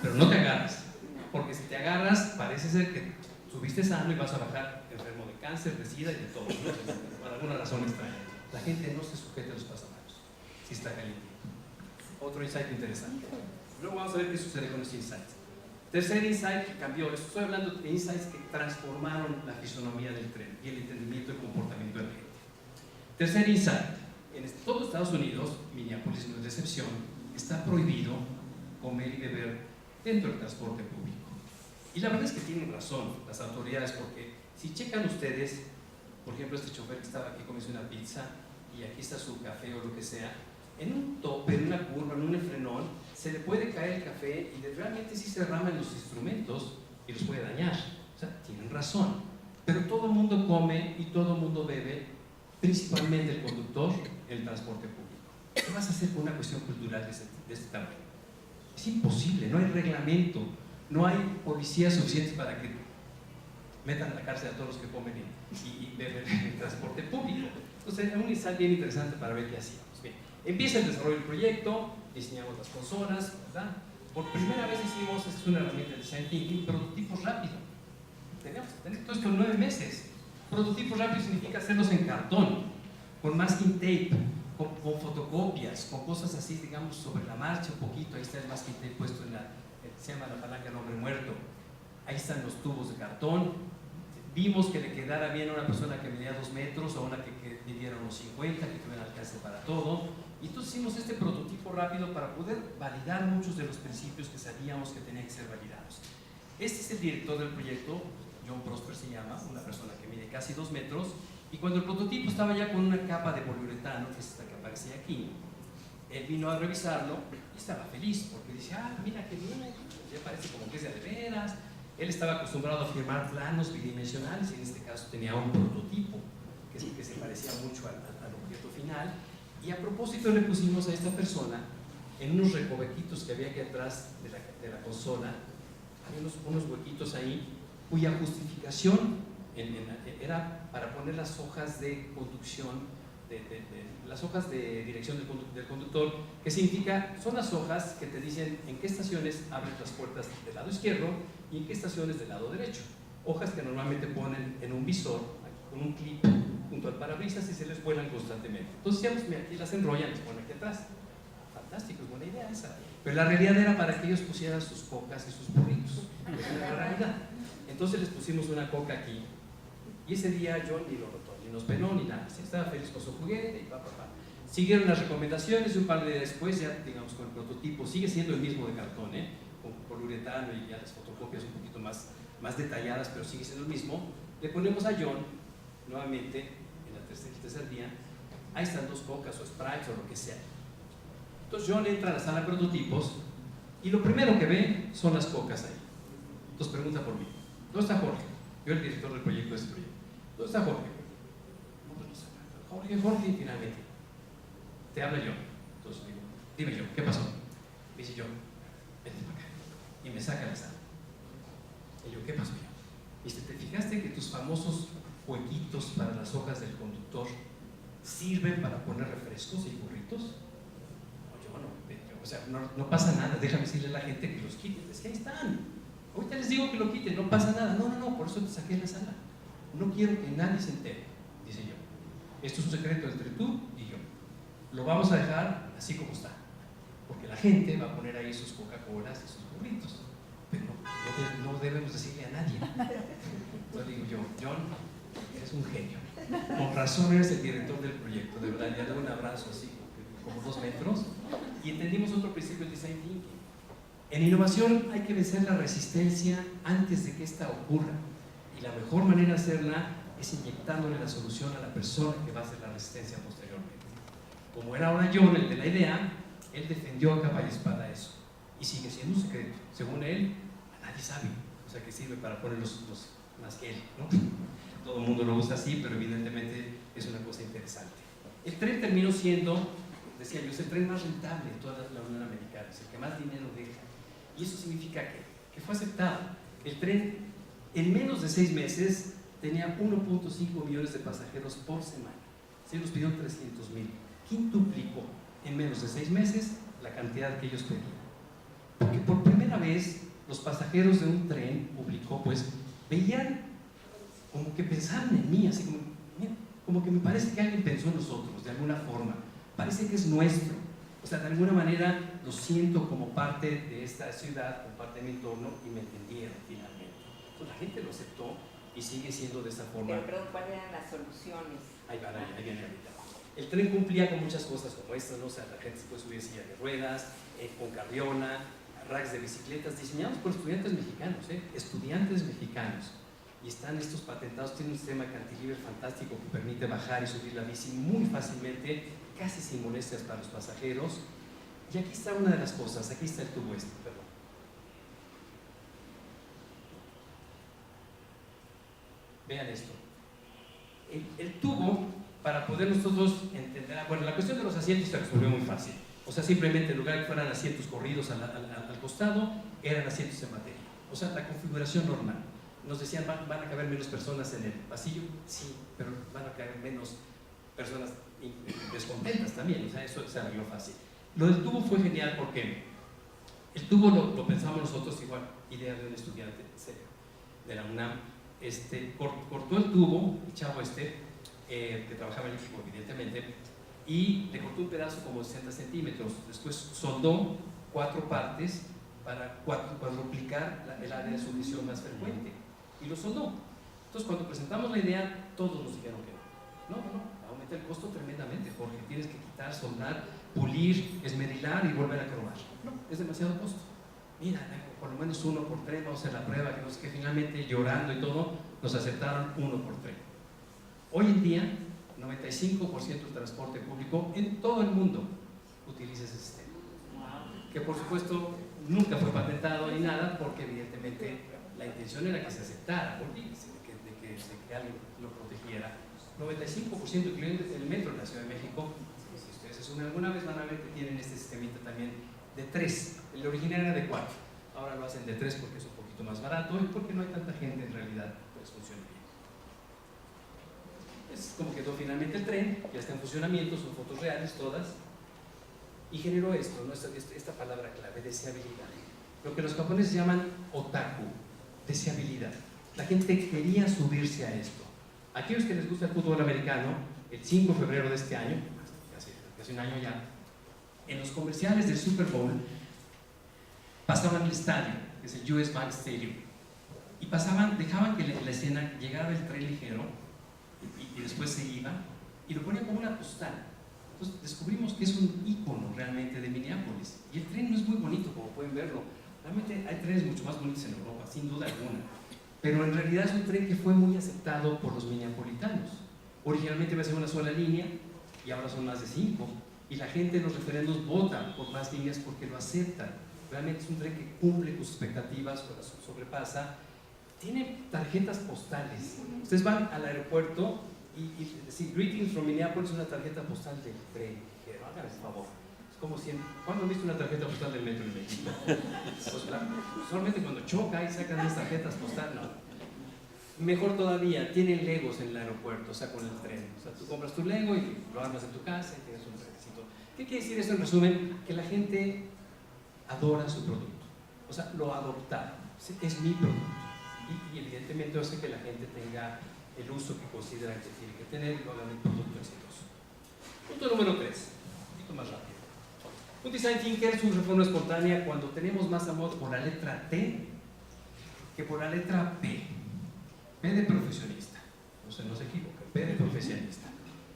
pero no te agarras, porque si te agarras parece ser que subiste sano y vas a bajar enfermo de cáncer, de sida y de todo, ¿no? Por alguna razón extraña. La gente no se sujeta a los pasamanos si está calientito. Otro insight interesante. Luego vamos a ver qué sucede con los insights. Tercer insight que cambió, estoy hablando de insights que transformaron la fisonomía del tren y el entendimiento y comportamiento de la gente. Tercer insight, en todo Estados Unidos, Minneapolis no es de excepción, está prohibido comer y beber dentro del transporte público. Y la verdad es que tienen razón las autoridades, porque si checan ustedes, por ejemplo, este chofer que estaba aquí comiendo una pizza y aquí está su café o lo que sea, en un tope, en una curva, en un frenón, se le puede caer el café y realmente sí se derraman los instrumentos y los puede dañar. O sea, tienen razón. Pero todo el mundo come y todo el mundo bebe, principalmente el conductor, en el transporte público. ¿Qué vas a hacer con una cuestión cultural de este tamaño? Es imposible, no hay reglamento, no hay policías suficientes para que metan a la cárcel a todos los que comen y beben en el transporte público. Entonces, es un insight bien interesante para ver qué hacíamos. Bien, empieza el desarrollo del proyecto, diseñamos las consolas, ¿verdad? Por primera vez hicimos, esta es una herramienta de design thinking, prototipos rápidos. Teníamos que tener todo esto en 9 meses. Prototipos rápidos significa hacerlos en cartón, con masking tape, con fotocopias, con cosas así, digamos, sobre la marcha un poquito. Ahí está el masking tape puesto se llama la palanca del hombre muerto. Ahí están los tubos de cartón. Vimos que le quedara bien a una persona que medía 2 metros, a una que midiera unos 50, que tuviera alcance para todo. Y entonces hicimos este prototipo rápido para poder validar muchos de los principios que sabíamos que tenían que ser validados. Este es el director del proyecto, John Prosper se llama, una persona que mide casi 2 metros, y cuando el prototipo estaba ya con una capa de poliuretano, que es esta que aparecía aquí, él vino a revisarlo y estaba feliz, porque dice, mira qué bien, ya parece como que es de veras. Él estaba acostumbrado a firmar planos bidimensionales y en este caso tenía un prototipo que se parecía mucho al objeto final. Y a propósito le pusimos a esta persona en unos recovequitos que había aquí atrás de la consola, había unos huequitos ahí, cuya justificación era para poner las hojas de conducción, las hojas de dirección del conductor, que significa, son las hojas que te dicen en qué estaciones abres las puertas del lado izquierdo y en qué estaciones del lado derecho. Hojas que normalmente ponen en un visor, con un clip junto al parabrisas y se les vuelan constantemente. Entonces, aquí las enrollan, las ponen aquí atrás. Fantástico, es buena idea esa. Pero la realidad era para que ellos pusieran sus cocas y sus burritos. Esa era la realidad. Entonces les pusimos una coca aquí. Y ese día John ni lo notó, ni nos penó, ni nada. Estaba feliz con su juguete y Siguieron las recomendaciones y un par de días después, ya digamos con el prototipo, sigue siendo el mismo de cartón, con poliuretano y ya las fotocopias un poquito más detalladas, pero sigue siendo el mismo. Le ponemos a John, nuevamente, en el tercer día, ahí están 2 cocas o sprites o lo que sea. Entonces John entra a la sala de prototipos y lo primero que ve son las cocas ahí. Entonces pregunta por mí, ¿dónde está Jorge? Yo el director del proyecto de ese proyecto. ¿Dónde está Jorge? No, pues no sé. Jorge, finalmente. Te habla yo. Entonces digo, dime yo, ¿qué pasó? Me dice yo, vete para acá. Y me saca la sala. Y yo, ¿qué pasó yo? Y dice, ¿te fijaste que tus famosos huequitos para las hojas del conductor sirven para poner refrescos y burritos? No, yo no. O sea, no pasa nada. Déjame decirle a la gente que los quiten. Es que ahí están. Ahorita les digo que lo quiten, no pasa nada. No, por eso te saqué de la sala. No quiero que nadie se entere, dice yo. Esto es un secreto entre tú y yo. Lo vamos a dejar así como está. Porque la gente va a poner ahí sus Coca-Colas y sus burritos. Pero no debemos decirle a nadie. Entonces digo yo, John, eres un genio. Con razón eres el director del proyecto. De verdad, le doy un abrazo así, como 2 metros. Y entendimos otro principio del design thinking. En innovación hay que vencer la resistencia antes de que ésta ocurra. Y la mejor manera de hacerla es inyectándole la solución a la persona que va a hacer la resistencia posteriormente. Como era ahora John, el de la idea, él defendió a capa y espada eso. Y sigue siendo un secreto. Según él, nadie sabe. O sea, que sirve para poner los más que él, ¿no? Todo el mundo lo usa así, pero evidentemente es una cosa interesante. El tren terminó siendo, decía yo, es el tren más rentable de toda la Unión Americana, es el que más dinero deja. Y eso significa que fue aceptado. El tren, en menos de 6 meses, tenía 1.5 millones de pasajeros por semana. Se los pidió 300,000. Quintuplicó en menos de 6 meses la cantidad que ellos pedían. Porque por primera vez los pasajeros de un tren público pues veían como que pensaban en mí, así como, mira, como que me parece que alguien pensó en nosotros de alguna forma, parece que es nuestro, o sea, de alguna manera lo siento como parte de esta ciudad, como parte de mi entorno, y me entendieron finalmente. Entonces la gente lo aceptó y sigue siendo de esa forma. Pero ¿cuáles eran las soluciones? Ahí viene ahorita. El tren cumplía con muchas cosas como estas, ¿no? O sea, la gente se puede subir en silla de ruedas, con carriola, racks de bicicletas diseñados por estudiantes mexicanos, estudiantes mexicanos. Y están estos patentados, tiene un sistema de cantilever fantástico que permite bajar y subir la bici muy fácilmente, casi sin molestias para los pasajeros. Y aquí está una de las cosas, aquí está el tubo perdón. Vean esto. El tubo, para poder nosotros entender, bueno, la cuestión de los asientos se resolvió muy fácil. O sea, simplemente en lugar de que fueran asientos corridos al costado, eran asientos en materia. O sea, la configuración normal. Nos decían, ¿van a caber menos personas en el pasillo? Sí, pero van a caber menos personas descontentas también. O sea, eso se arregló fácil. Lo del tubo fue genial porque el tubo lo pensamos nosotros igual, idea de un estudiante de la UNAM. Cortó el tubo, el chavo que trabajaba en el equipo evidentemente, y le cortó un pedazo como de 60 centímetros. Después soldó 4 partes para cuadruplicar el área de sujeción más frecuente, y lo soldó. Entonces, cuando presentamos la idea, todos nos dijeron que no, aumenta el costo tremendamente, Jorge, tienes que quitar, soldar, pulir, esmerilar y volver a croar. No, es demasiado costo. Mira, por lo menos 1 por tren, vamos a hacer la prueba, que no sé qué, finalmente llorando y todo, nos aceptaron 1 por tren. Hoy en día, 95% del transporte público en todo el mundo utiliza ese sistema, que por supuesto nunca fue patentado ni nada, porque evidentemente la intención era que se aceptara, de que alguien lo protegiera. 95%, incluyendo el metro de la Ciudad de México, si ustedes se sumen alguna vez van a ver que tienen este sistemita también de 3, el original era de 4, ahora lo hacen de 3 porque es un poquito más barato y porque no hay tanta gente en realidad, pues funciona bien. Es como quedó finalmente el tren, ya está en funcionamiento, son fotos reales todas, y generó esto, ¿no? esta palabra clave, deseabilidad. Lo que los japoneses llaman otaku, deseabilidad. La gente quería subirse a esto. Aquellos que les gusta el fútbol americano, el 5 de febrero de este año, casi un año ya, en los comerciales del Super Bowl pasaban el estadio, que es el US Bank Stadium, y dejaban que la escena llegara el tren ligero y después se iba y lo ponían como una postal. Entonces descubrimos que es un ícono realmente de Minneapolis, y el tren no es muy bonito como pueden verlo. Realmente hay trenes mucho más bonitos en Europa, sin duda alguna, pero en realidad es un tren que fue muy aceptado por los minneapolitanos. Originalmente iba a ser una sola línea y ahora son más de 5, y la gente en los referendos vota por más líneas porque lo aceptan. Realmente es un tren que cumple sus expectativas, sobrepasa. Tiene tarjetas postales. Ustedes van al aeropuerto y decir Greetings from Minneapolis, una tarjeta postal del tren. Hagan el favor. Es como si ¿cuándo han visto una tarjeta postal del metro en México? Pues, solamente cuando choca y sacan las tarjetas postales. No. Mejor todavía, tienen Legos en el aeropuerto, o sea, con el tren. O sea, tú compras tu Lego y lo armas en tu casa y tienes un trenecito. ¿Qué quiere decir eso en resumen? Que la gente adora su producto. O sea, lo adoptaron. Es mi producto. Y evidentemente hace que la gente tenga el uso que considera que tiene que tener y lo hagan un producto exitoso. Punto número 3, un poquito más rápido. Un design thinker es una reforma espontánea cuando tenemos más amor por la letra T que por la letra P. P de profesionista, no se equivoque, P de profesionista.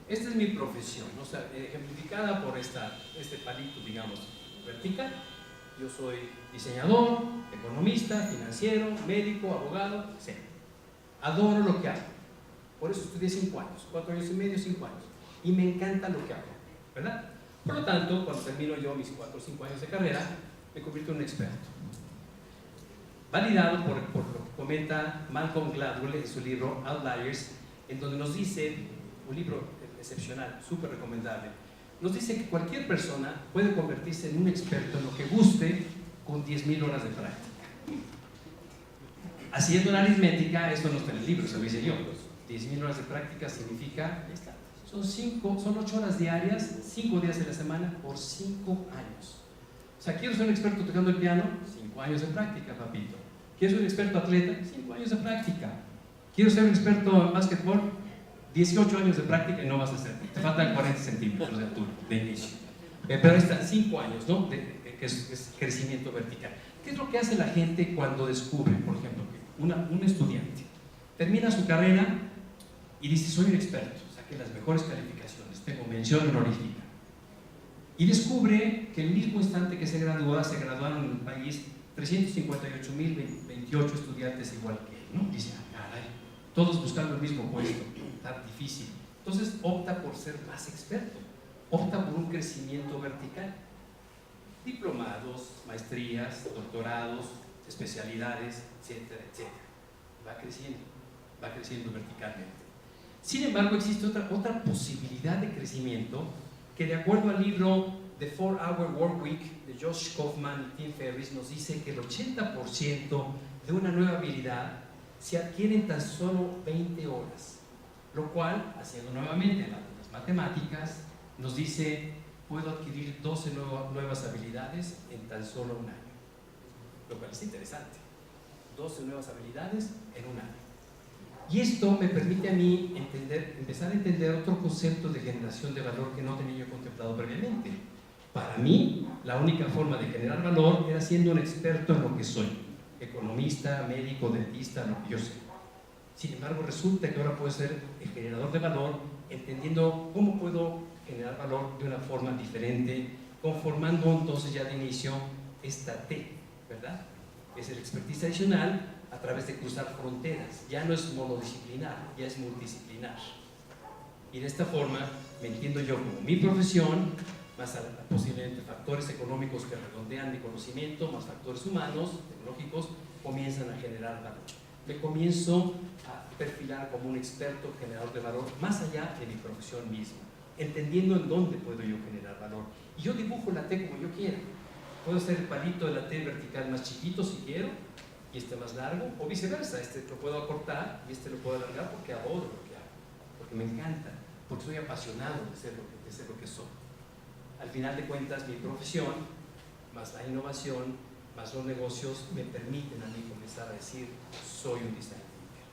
Esta es mi profesión, o sea, ejemplificada por este palito, digamos, vertical. Yo soy diseñador, economista, financiero, médico, abogado, etc. Adoro lo que hago. Por eso estudié 5 años, 4 años y medio, 5 años. Y me encanta lo que hago, ¿verdad? Por lo tanto, cuando termino yo mis 4 o 5 años de carrera, me convierto en un experto. Validado por lo que comenta Malcolm Gladwell en su libro Outliers, en donde nos dice, un libro excepcional, súper recomendable, nos dice que cualquier persona puede convertirse en un experto en lo que guste con 10.000 horas de práctica. Haciendo una aritmética, esto no está en el libro, se lo hice yo. 10.000 horas de práctica significa, son 8 horas diarias, 5 días de la semana, por 5 años. O sea, quiero ser un experto tocando el piano, 5 años de práctica, papito. Quiero ser un experto atleta, 5 años de práctica. Quiero ser un experto en básquetbol, 18 años de práctica y no vas a ser. Te faltan 40 centímetros de altura, de inicio. Pero ahí están 5 años, ¿no? Que es crecimiento vertical. ¿Qué es lo que hace la gente cuando descubre, por ejemplo, que un estudiante termina su carrera y dice, soy un experto, saqué las mejores calificaciones, tengo mención honorífica? Y descubre que el mismo instante que se graduaron en el país 358.028 estudiantes igual que él, ¿no? Dice, caray, todos buscando el mismo puesto, tan difícil. Entonces opta por ser más experto, opta por un crecimiento vertical. Diplomados, maestrías, doctorados, especialidades, etcétera, etcétera. Va creciendo verticalmente. Sin embargo, existe otra posibilidad de crecimiento que, de acuerdo al libro The 4-Hour Workweek de Josh Kaufman y Tim Ferriss, nos dice que el 80% de una nueva habilidad se adquiere en tan solo 20 horas, lo cual, haciendo nuevamente las matemáticas, nos dice, puedo adquirir 12 nuevas habilidades en tan solo un año, lo cual es interesante. 12 nuevas habilidades en un año. Y esto me permite a mí empezar a entender otro concepto de generación de valor que no tenía yo contemplado previamente. Para mí, la única forma de generar valor era siendo un experto en lo que soy, economista, médico, dentista, lo que yo sé. Sin embargo, resulta que ahora puedo ser el generador de valor, entendiendo cómo puedo generar valor de una forma diferente, conformando entonces ya de inicio esta T, ¿verdad? Es el expertise adicional a través de cruzar fronteras. Ya no es monodisciplinar, ya es multidisciplinar. Y de esta forma me entiendo yo como mi profesión, más posiblemente factores económicos que redondean mi conocimiento, más factores humanos, tecnológicos, comienzan a generar valor. Me comienzo a perfilar como un experto generador de valor más allá de mi profesión misma, entendiendo en dónde puedo yo generar valor. Y yo dibujo la T como yo quiera. Puedo hacer el palito de la T vertical más chiquito si quiero, y este más largo, o viceversa. Este lo puedo acortar y este lo puedo alargar porque adoro lo que hago, porque me encanta, porque soy apasionado de ser lo que soy. Al final de cuentas, mi profesión, más la innovación, más los negocios, me permiten a mí comenzar a decir, soy un design thinker.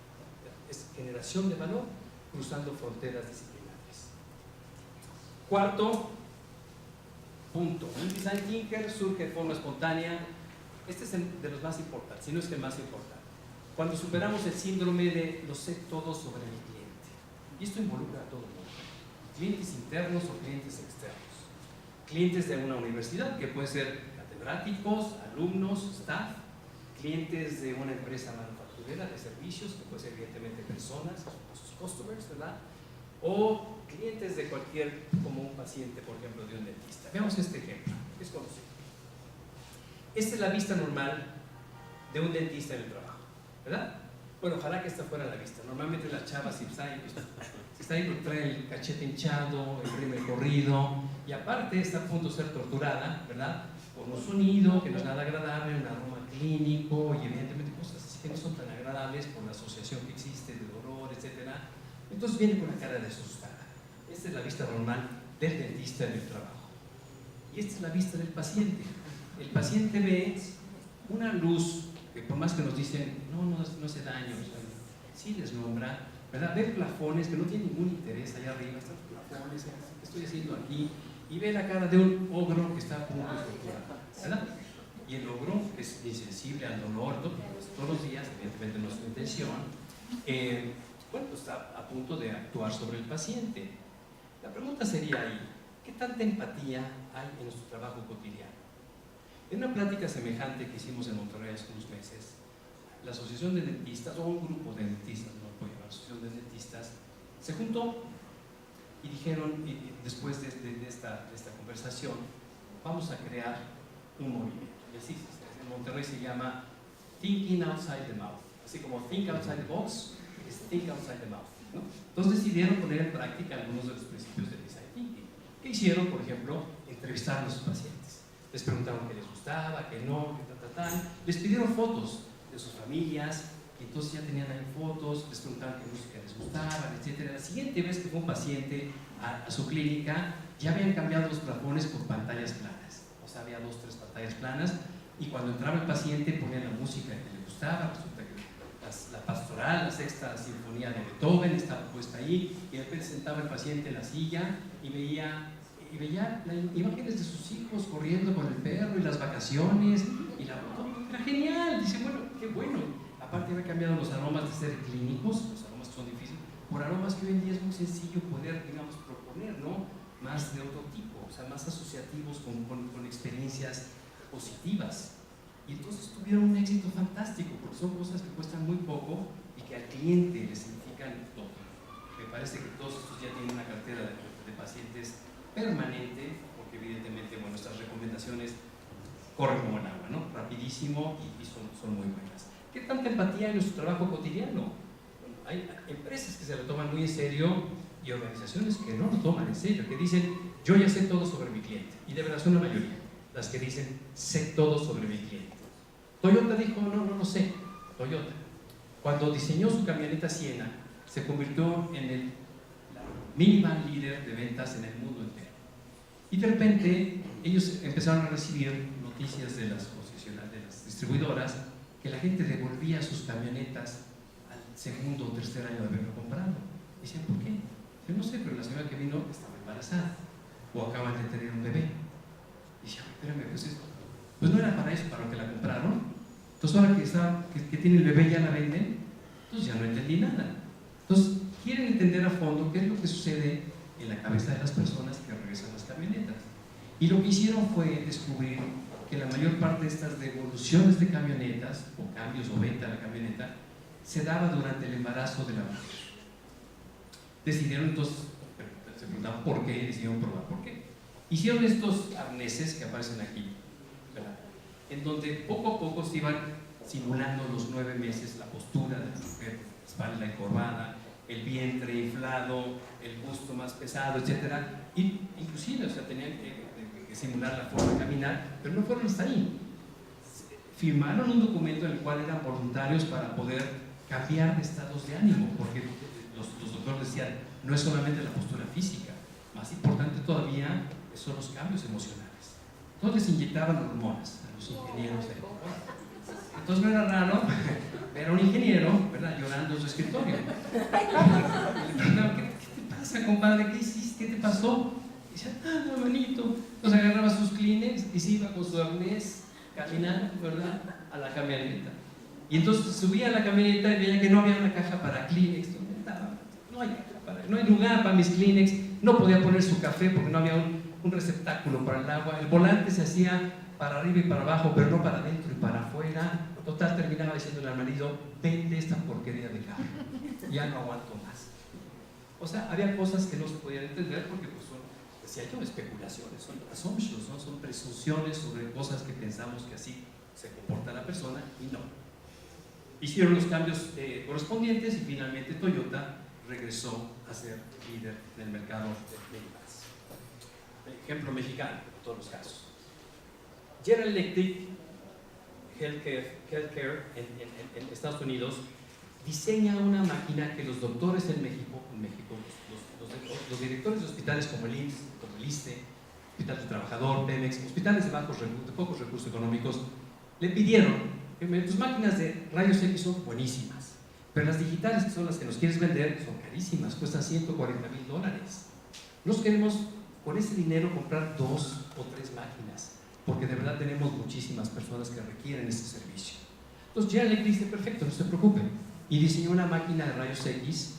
Es generación de valor cruzando fronteras disciplinarias. Cuarto punto, un design thinker surge de forma espontánea. Este es de los más importantes, si no es que el más importante. Cuando superamos el síndrome de lo sé todo sobre mi cliente. Y esto involucra a todo el mundo. Clientes internos o clientes externos. Clientes de una universidad, que pueden ser catedráticos, alumnos, staff. Clientes de una empresa manufacturera de servicios, que puede ser evidentemente personas, sus customers, ¿verdad? O clientes de cualquier, como un paciente, por ejemplo, de un dentista. Veamos este ejemplo, es conocido. Esta es la vista normal de un dentista en el trabajo, ¿verdad? Bueno, ojalá que esta fuera la vista. Normalmente las chavas, si está ahí, trae el cachete hinchado, el rímel corrido, y aparte está a punto de ser torturada, ¿verdad? Por un sonido que no es nada agradable, un aroma clínico, y evidentemente cosas así que no son tan agradables por la asociación que existe de dolor, etc. Entonces viene con la cara de asustada. Esta es la vista normal del dentista en el trabajo. Y esta es la vista del paciente. El paciente ve una luz que, por más que nos dicen no hace daño, o sea, sí deslumbra, ¿verdad? Ve plafones que no tienen ningún interés allá arriba, están los plafones, ¿qué estoy haciendo aquí? Y ve la cara de un ogro que está a punto de torturar, ¿verdad? Y el ogro es insensible al dolor, todos los días, evidentemente no es su intención, bueno, pues está a punto de actuar sobre el paciente. La pregunta sería ahí, ¿qué tanta empatía hay en nuestro trabajo cotidiano? En una plática semejante que hicimos en Monterrey hace unos meses, la Asociación de Dentistas, o un grupo de dentistas, no puedo llamar Asociación de Dentistas, se juntó y dijeron, después de esta conversación, vamos a crear un movimiento. Y así, en Monterrey se llama Thinking Outside the Mouth. Así como Think Outside the Box, es Think Outside the Mouth, ¿no? Entonces decidieron poner en práctica algunos de los principios del Design Thinking. ¿Qué hicieron? Por ejemplo, entrevistaron a sus pacientes. Les preguntaron qué les gustaba, qué no, qué les pidieron fotos de sus familias, y entonces ya tenían ahí fotos, les preguntaban qué música les gustaba, etc. La siguiente vez que fue un paciente a su clínica, ya habían cambiado los plafones por pantallas planas. O sea, había 2 o 3 pantallas planas, y cuando entraba el paciente ponían la música que le gustaba. Resulta que la pastoral, la sexta sinfonía de Beethoven estaba puesta ahí, y de repente sentaba el paciente en la silla y veía las imágenes de sus hijos corriendo con el perro y las vacaciones y la moto. Era genial. Dice, bueno, qué bueno. Aparte había cambiado los aromas de ser clínicos, los aromas que son difíciles, por aromas que hoy en día es muy sencillo poder, digamos, proponer, ¿no? Más de otro tipo, o sea, más asociativos con experiencias positivas. Y entonces tuvieron un éxito fantástico, porque son cosas que cuestan muy poco y que al cliente le significan todo. Me parece que todos estos ya tienen una cartera de pacientes permanente, porque evidentemente, bueno, nuestras recomendaciones corren como el agua, ¿no? Rapidísimo, y son muy buenas. ¿Qué tanta empatía en nuestro trabajo cotidiano? Bueno, hay empresas que se lo toman muy en serio y organizaciones que no lo toman en serio, que dicen, yo ya sé todo sobre mi cliente, y de verdad son la mayoría las que dicen, sé todo sobre mi cliente. Toyota dijo, no lo sé. Toyota, cuando diseñó su camioneta Siena, se convirtió en el minivan líder de ventas en el mundo entero. Y de repente ellos empezaron a recibir noticias de las concesionarias, de las distribuidoras, que la gente devolvía sus camionetas al segundo o tercer año de haberlo comprado. Dicen, ¿por qué? Yo no sé, pero la señora que vino estaba embarazada o acaban de tener un bebé. Y dice, espérame, pues no era para eso, para lo que la compraron. Entonces ahora que tiene el bebé ya la venden. Entonces ya no entendí nada. Entonces quieren entender a fondo qué es lo que sucede en la cabeza de las personas que regresan las camionetas. Y lo que hicieron fue descubrir que la mayor parte de estas devoluciones de camionetas, o cambios o venta de la camioneta, se daba durante el embarazo de la mujer. Decidieron entonces, se preguntaban por qué, y decidieron probar por qué. Hicieron estos arneses que aparecen aquí, ¿verdad? En donde poco a poco se iban simulando los 9 meses la postura de la mujer, espalda encorvada, el vientre inflado, el busto más pesado, etc. Y inclusive, o sea, tenían que simular la forma de caminar, pero no fueron hasta ahí. Firmaron un documento en el cual eran voluntarios para poder cambiar de estados de ánimo, porque los doctores decían, no es solamente la postura física, más importante todavía son los cambios emocionales. Entonces les inyectaban hormonas a los ingenieros. Entonces no era raro ver a un ingeniero, ¿verdad?, llorando en su escritorio. Le preguntaba, ¿qué te pasa, compadre? ¿Qué hiciste? ¿Qué te pasó? Y decía, no, bonito. Entonces agarraba sus Kleenex y se iba con su arnés caminando, ¿verdad?, a la camioneta. Y entonces subía a la camioneta y veía que no había una caja para Kleenex. No hay lugar para mis Kleenex. No podía poner su café porque no había un receptáculo para el agua. El volante se hacía para arriba y para abajo, pero no para adentro y para afuera. Total, terminaba diciéndole al marido, vende esta porquería de carro, ya no aguanto más. O sea, había cosas que no se podían entender porque pues son, decía yo, especulaciones, son assumptions, ¿no? Son presunciones sobre cosas que pensamos que así se comporta la persona y no. Hicieron los cambios correspondientes y finalmente Toyota regresó a ser líder del mercado de minivans. Ejemplo mexicano en todos los casos. General Electric Healthcare en Estados Unidos diseña una máquina que los doctores en México los directores de hospitales como el IMSS, como el ISSSTE, Hospital del Trabajador, Pemex, hospitales de pocos recursos económicos, le pidieron que tus máquinas de rayos X son buenísimas, pero las digitales, que son las que nos quieres vender, son carísimas, cuestan $140,000. Nos queremos con ese dinero comprar 2 o 3 máquinas, porque de verdad tenemos muchísimas personas que requieren ese servicio. Entonces General Electric dice, perfecto, no se preocupen, y diseñó una máquina de rayos X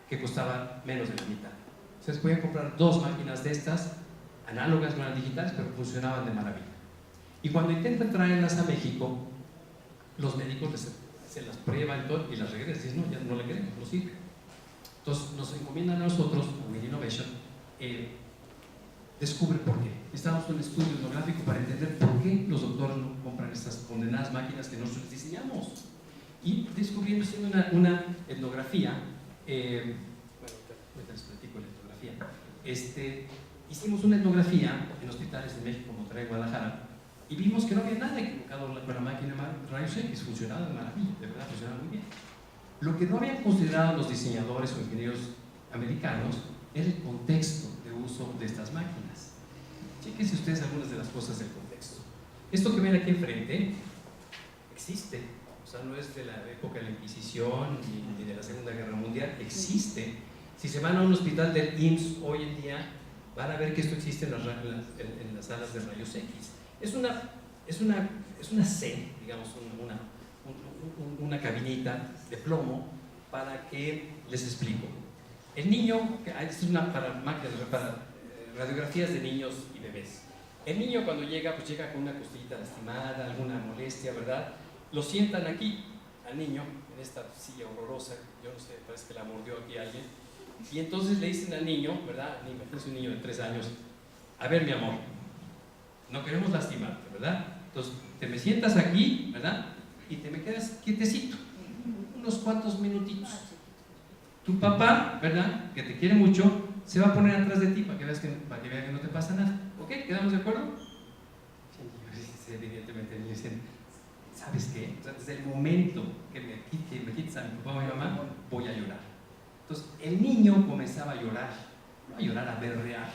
que costaba menos de la mitad. Ustedes podían comprar 2 máquinas de estas, análogas, no eran digitales, pero funcionaban de maravilla. Y cuando intentan traerlas a México, los médicos se las prueban todo y las regresan. Dicen, no, ya no le queremos, no sirve. Entonces nos encomiendan a nosotros, Win Innovation, descubre por qué. Necesitamos un estudio etnográfico para entender por qué los doctores no compran estas condenadas máquinas que nosotros diseñamos. Y descubriendo, haciendo una etnografía, bueno, les platico la etnografía. Hicimos una etnografía en hospitales de México, Monterrey, Guadalajara, y vimos que no había nada equivocado con la máquina rayos X, funcionaba de maravilla, de verdad funcionaba muy bien. Lo que no habían considerado los diseñadores o ingenieros americanos era el contexto de uso de estas máquinas. Chéquense ustedes algunas de las cosas del contexto. Esto que ven aquí enfrente existe, o sea, no es de la época de la Inquisición ni de la Segunda Guerra Mundial, existe. Si se van a un hospital del IMSS hoy en día, van a ver que esto existe en las salas de rayos X. Es una C, digamos, una cabinita de plomo para que les explico. El niño, esto es para radiografías de niños y bebés. El niño cuando llega, pues llega con una costillita lastimada, alguna molestia, ¿verdad? Lo sientan aquí al niño en esta silla horrorosa, yo no sé, parece que la mordió aquí alguien. Y entonces le dicen al niño, ¿verdad? Imagínense un niño de 3 años, a ver mi amor, no queremos lastimarte, ¿verdad? Entonces te me sientas aquí, ¿verdad? Y te me quedas quietecito, unos cuantos minutitos. Tu papá, ¿verdad? Que te quiere mucho, se va a poner atrás de ti para que vea que no te pasa nada. ¿Ok? ¿Quedamos de acuerdo? Sí, evidentemente me dicen, ¿sabes qué? O sea, desde el momento que me quites a mi papá o a mi mamá, voy a llorar. Entonces, el niño comenzaba a llorar, no a llorar, a berrear.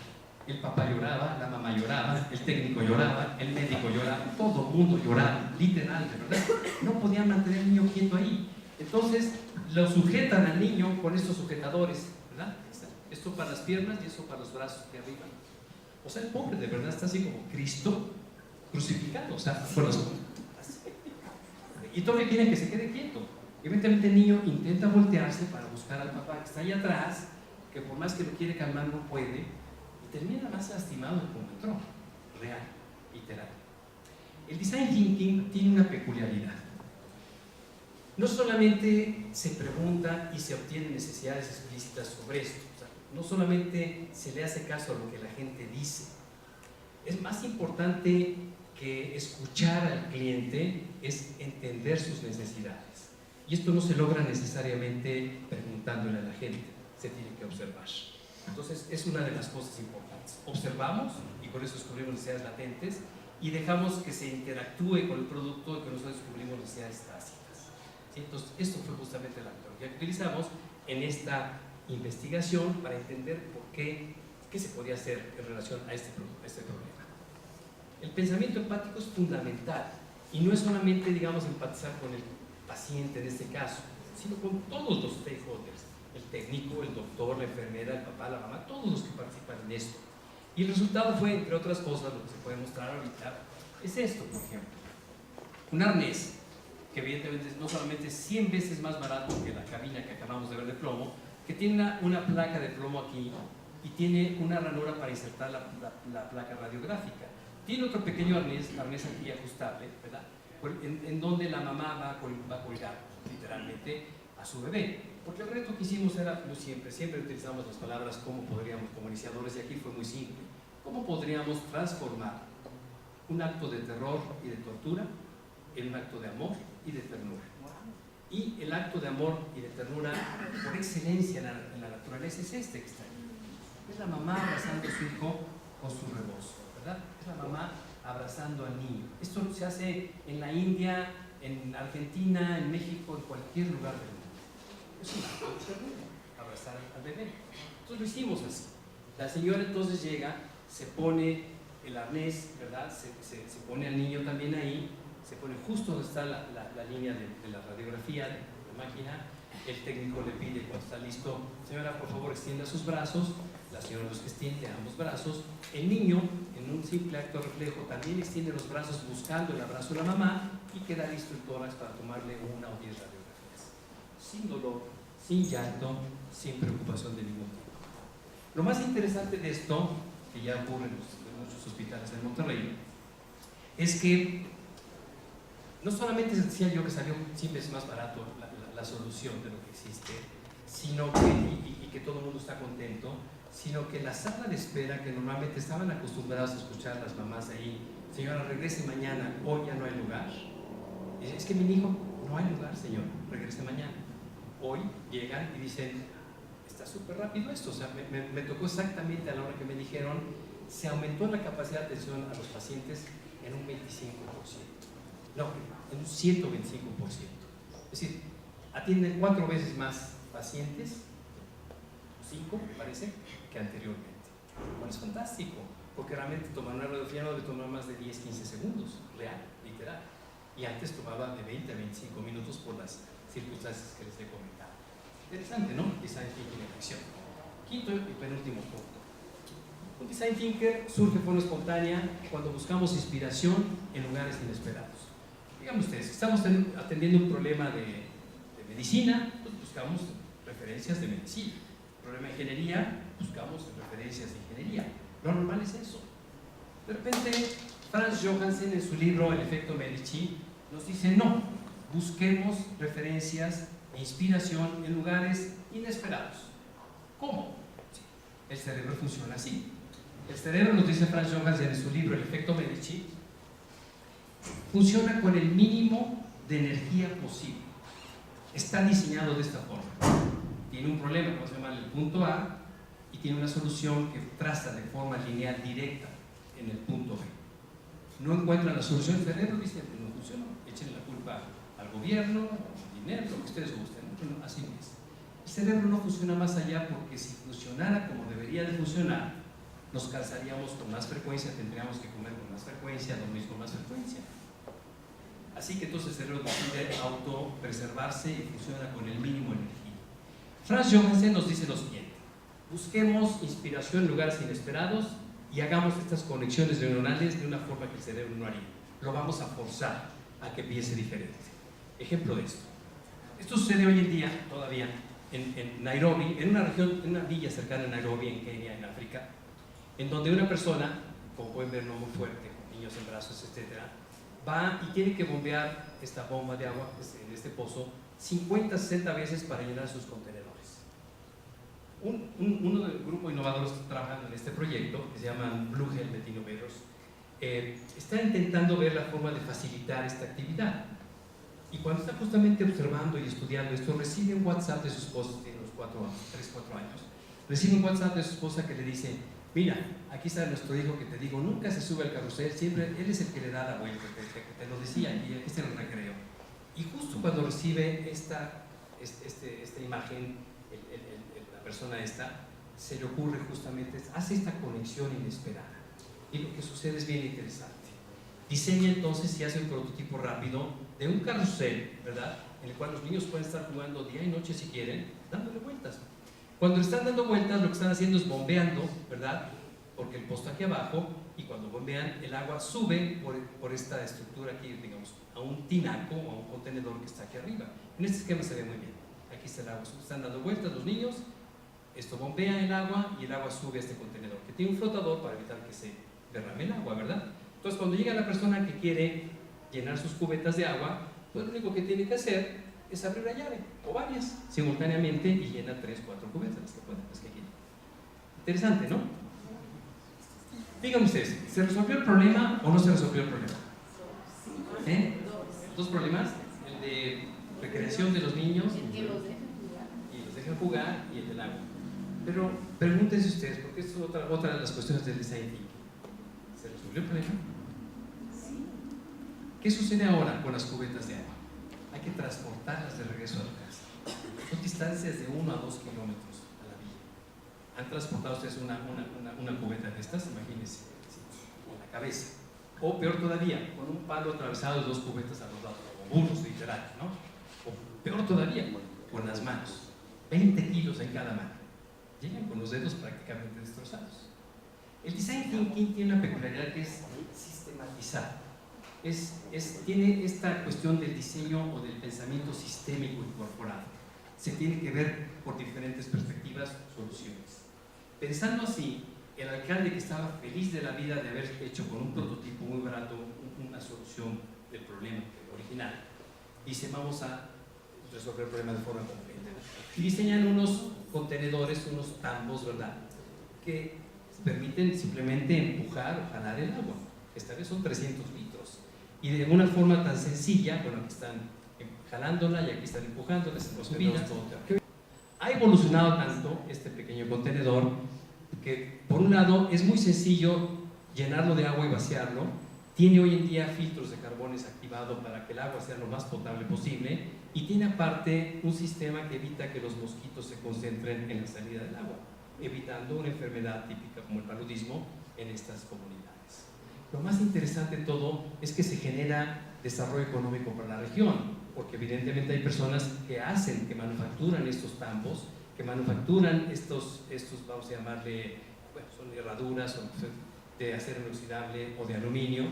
El papá lloraba, la mamá lloraba, el técnico lloraba, el médico lloraba, todo el mundo lloraba, literal, ¿verdad? No podían mantener al niño quieto ahí. Entonces, lo sujetan al niño con estos sujetadores, ¿verdad? Esto para las piernas y eso para los brazos de arriba. O sea, el pobre de verdad está así como Cristo crucificado, o sea, con los... Y todavía quieren que se quede quieto. Evidentemente el niño intenta voltearse para buscar al papá que está ahí atrás, que por más que lo quiere calmar no puede, y termina más lastimado de como entró, real, literal. El design thinking tiene una peculiaridad. No solamente se pregunta y se obtienen necesidades explícitas sobre esto, o sea, no solamente se le hace caso a lo que la gente dice, es más importante que escuchar al cliente, es entender sus necesidades. Y esto no se logra necesariamente preguntándole a la gente, se tiene que observar. Entonces, es una de las cosas importantes. Observamos y con eso descubrimos necesidades latentes y dejamos que se interactúe con el producto y que nosotros descubrimos necesidades tácitas. ¿Sí? Entonces, esto fue justamente la metodología que utilizamos en esta investigación para entender por qué se podía hacer en relación a este problema. El pensamiento empático es fundamental y no es solamente, digamos, empatizar con el paciente en este caso, sino con todos los stakeholders, el técnico, el doctor, la enfermera, el papá, la mamá, todos los que participan en esto. Y el resultado fue, entre otras cosas, lo que se puede mostrar ahorita, es esto, por ejemplo. Un arnés, que evidentemente no solamente es 100 veces más barato que la cabina que acabamos de ver de plomo, que tiene una placa de plomo aquí y tiene una ranura para insertar la placa radiográfica. Tiene otro pequeño arnés aquí ajustable, ¿verdad? En donde la mamá va a colgar literalmente a su bebé. Porque el reto que hicimos era, siempre utilizamos las palabras cómo podríamos, como iniciadores, y aquí fue muy simple. ¿Cómo podríamos transformar un acto de terror y de tortura en un acto de amor y de ternura? Y el acto de amor y de ternura, por excelencia en la naturaleza, es este que está ahí. Es la mamá abrazando a su hijo con su rebozo, ¿verdad? Es la mamá abrazando al niño. Esto se hace en la India, en Argentina, en México, en cualquier lugar del mundo. Es un acto de ternura, abrazar al bebé. Entonces lo hicimos así. La señora entonces llega, se pone el arnés, ¿verdad? Se pone al niño también ahí, se pone justo donde está la línea de la radiografía de la máquina. El técnico le pide cuando está listo, señora, por favor extienda sus brazos. La señora los extiende ambos brazos. El niño, en un simple acto reflejo, también extiende los brazos buscando el abrazo de la mamá y queda listo el tórax para tomarle 1 o 10 radiografías. Sin dolor, sin llanto, sin preocupación de ningún tipo. Lo más interesante de esto, que ya ocurre en muchos hospitales en Monterrey, es que no solamente decía yo que salió 100 veces más barato la solución de lo que existe, sino que, y que todo el mundo está contento, sino que la sala de espera que normalmente estaban acostumbrados a escuchar las mamás ahí, señora, regrese mañana, hoy ya no hay lugar. Es que mi hijo, no hay lugar, señor, regrese mañana. Hoy llegan y dicen, está súper rápido esto, o sea, me tocó exactamente a la hora que me dijeron, se aumentó la capacidad de atención a los pacientes en un 25%, no, en un 125%. Es decir, atienden 4 veces más pacientes, 5 me parece, que anteriormente. Bueno, es fantástico, porque realmente tomar una radiografía no debe tomar más de 10-15 segundos, real, literal. Y antes tomaba de 20 a 25 minutos por las circunstancias que les he comentado. Interesante, ¿no? Design Thinking en acción. Quinto y penúltimo punto. Un Design Thinker surge de forma espontánea cuando buscamos inspiración en lugares inesperados. Díganme ustedes, estamos atendiendo un problema de medicina, pues buscamos referencias de medicina. Problema de ingeniería, buscamos referencias de ingeniería. Lo normal es eso. De repente, Franz Johansen en su libro El efecto Medici nos dice, no, busquemos referencias e inspiración en lugares inesperados. ¿Cómo? Sí, el cerebro funciona así. El cerebro, nos dice Franz Johansen en su libro El efecto Medici, funciona con el mínimo de energía posible. Está diseñado de esta forma. Tiene un problema, vamos a llamarle el punto A, y tiene una solución que traza de forma lineal directa en el punto B. No encuentra la solución, el cerebro dice que no funciona, echen la culpa al gobierno, al dinero, lo que ustedes gusten, ¿no? Así es. El cerebro no funciona más allá porque si funcionara como debería de funcionar, nos cansaríamos con más frecuencia, tendríamos que comer con más frecuencia, dormir con más frecuencia. Así que entonces el cerebro decide autopreservarse y funciona con el mínimo de energía. Franz Johansen nos dice lo siguiente: busquemos inspiración en lugares inesperados y hagamos estas conexiones neuronales de una forma que el cerebro no haría. Lo vamos a forzar a que piense diferente. Ejemplo de esto. Esto sucede hoy en día, todavía, en Nairobi, en una región, en una villa cercana a Nairobi, en Kenia, en África, en donde una persona, como pueden ver, no muy fuerte, con niños en brazos, etc., va y tiene que bombear esta bomba de agua en este pozo 50-60 veces para llenar sus contenedores. Uno del grupo de innovadores que está trabajando en este proyecto, que se llama Blue Helmet Innovators, está intentando ver la forma de facilitar esta actividad. Y cuando está justamente observando y estudiando esto, recibe un WhatsApp de su esposa, tiene unos 3-4 años, recibe un WhatsApp de su esposa que le dice: mira, aquí está nuestro hijo que te digo, nunca se sube al carrusel, siempre él es el que le da la vuelta, te lo decía, y aquí está en el recreo. Y justo cuando recibe esta imagen, la persona esta, se le ocurre justamente, hace esta conexión inesperada. Y lo que sucede es bien interesante. Diseña entonces y hace un prototipo rápido de un carrusel, ¿verdad?, en el cual los niños pueden estar jugando día y noche si quieren, dándole vueltas. Cuando están dando vueltas, lo que están haciendo es bombeando, ¿verdad?, porque el posto aquí abajo, y cuando bombean, el agua sube por esta estructura aquí, digamos, a un tinaco o a un contenedor que está aquí arriba. En este esquema se ve muy bien. Aquí está el agua, están dando vueltas los niños, esto bombea el agua y el agua sube a este contenedor, que tiene un flotador para evitar que se derrame el agua, ¿verdad? Entonces, cuando llega la persona que quiere llenar sus cubetas de agua, pues lo único que tiene que hacer es abrir la llave, o varias, simultáneamente, y llena 3-4 cubetas, las que pueda, las que quiera. Interesante, ¿no? Díganme ustedes, ¿se resolvió el problema o no se resolvió el problema? Dos problemas: el de recreación de los niños y los dejan jugar, y el del agua. Pero pregúntense ustedes, porque esto es otra de las cuestiones del design thinking. ¿Se resolvió el problema? ¿Qué sucede ahora con las cubetas de agua? Hay que transportarlas de regreso a la casa. Son distancias de 1 a 2 kilómetros a la villa. ¿Han transportado ustedes una cubeta de estas? Imagínense, con la cabeza. O peor todavía, con un palo atravesado de 2 cubetas a los lados, como burros literal, ¿no? O peor todavía, con las manos. 20 kilos en cada mano. Llegan con los dedos prácticamente destrozados. El design thinking tiene una peculiaridad que es sistematizar. Tiene esta cuestión del diseño o del pensamiento sistémico incorporado. Se tiene que ver por diferentes perspectivas, soluciones. Pensando así, el alcalde, que estaba feliz de la vida de haber hecho con un prototipo muy barato una solución del problema original. Dice, vamos a resolver el problema de forma completa. Y diseñan unos contenedores, unos tambos, ¿verdad?, que permiten simplemente empujar o jalar el agua. Esta vez son 300 litros. Y de una forma tan sencilla, bueno, aquí están jalándola y aquí están empujándola, se subida. Ha evolucionado tanto este pequeño contenedor que, por un lado, es muy sencillo llenarlo de agua y vaciarlo. Tiene hoy en día filtros de carbones activados para que el agua sea lo más potable posible, y tiene aparte un sistema que evita que los mosquitos se concentren en la salida del agua, evitando una enfermedad típica como el paludismo en estas comunidades. Lo más interesante de todo es que se genera desarrollo económico para la región, porque evidentemente hay personas que hacen, que manufacturan estos tambos, que manufacturan estos vamos a llamarle, bueno, son herraduras de acero inoxidable o de aluminio,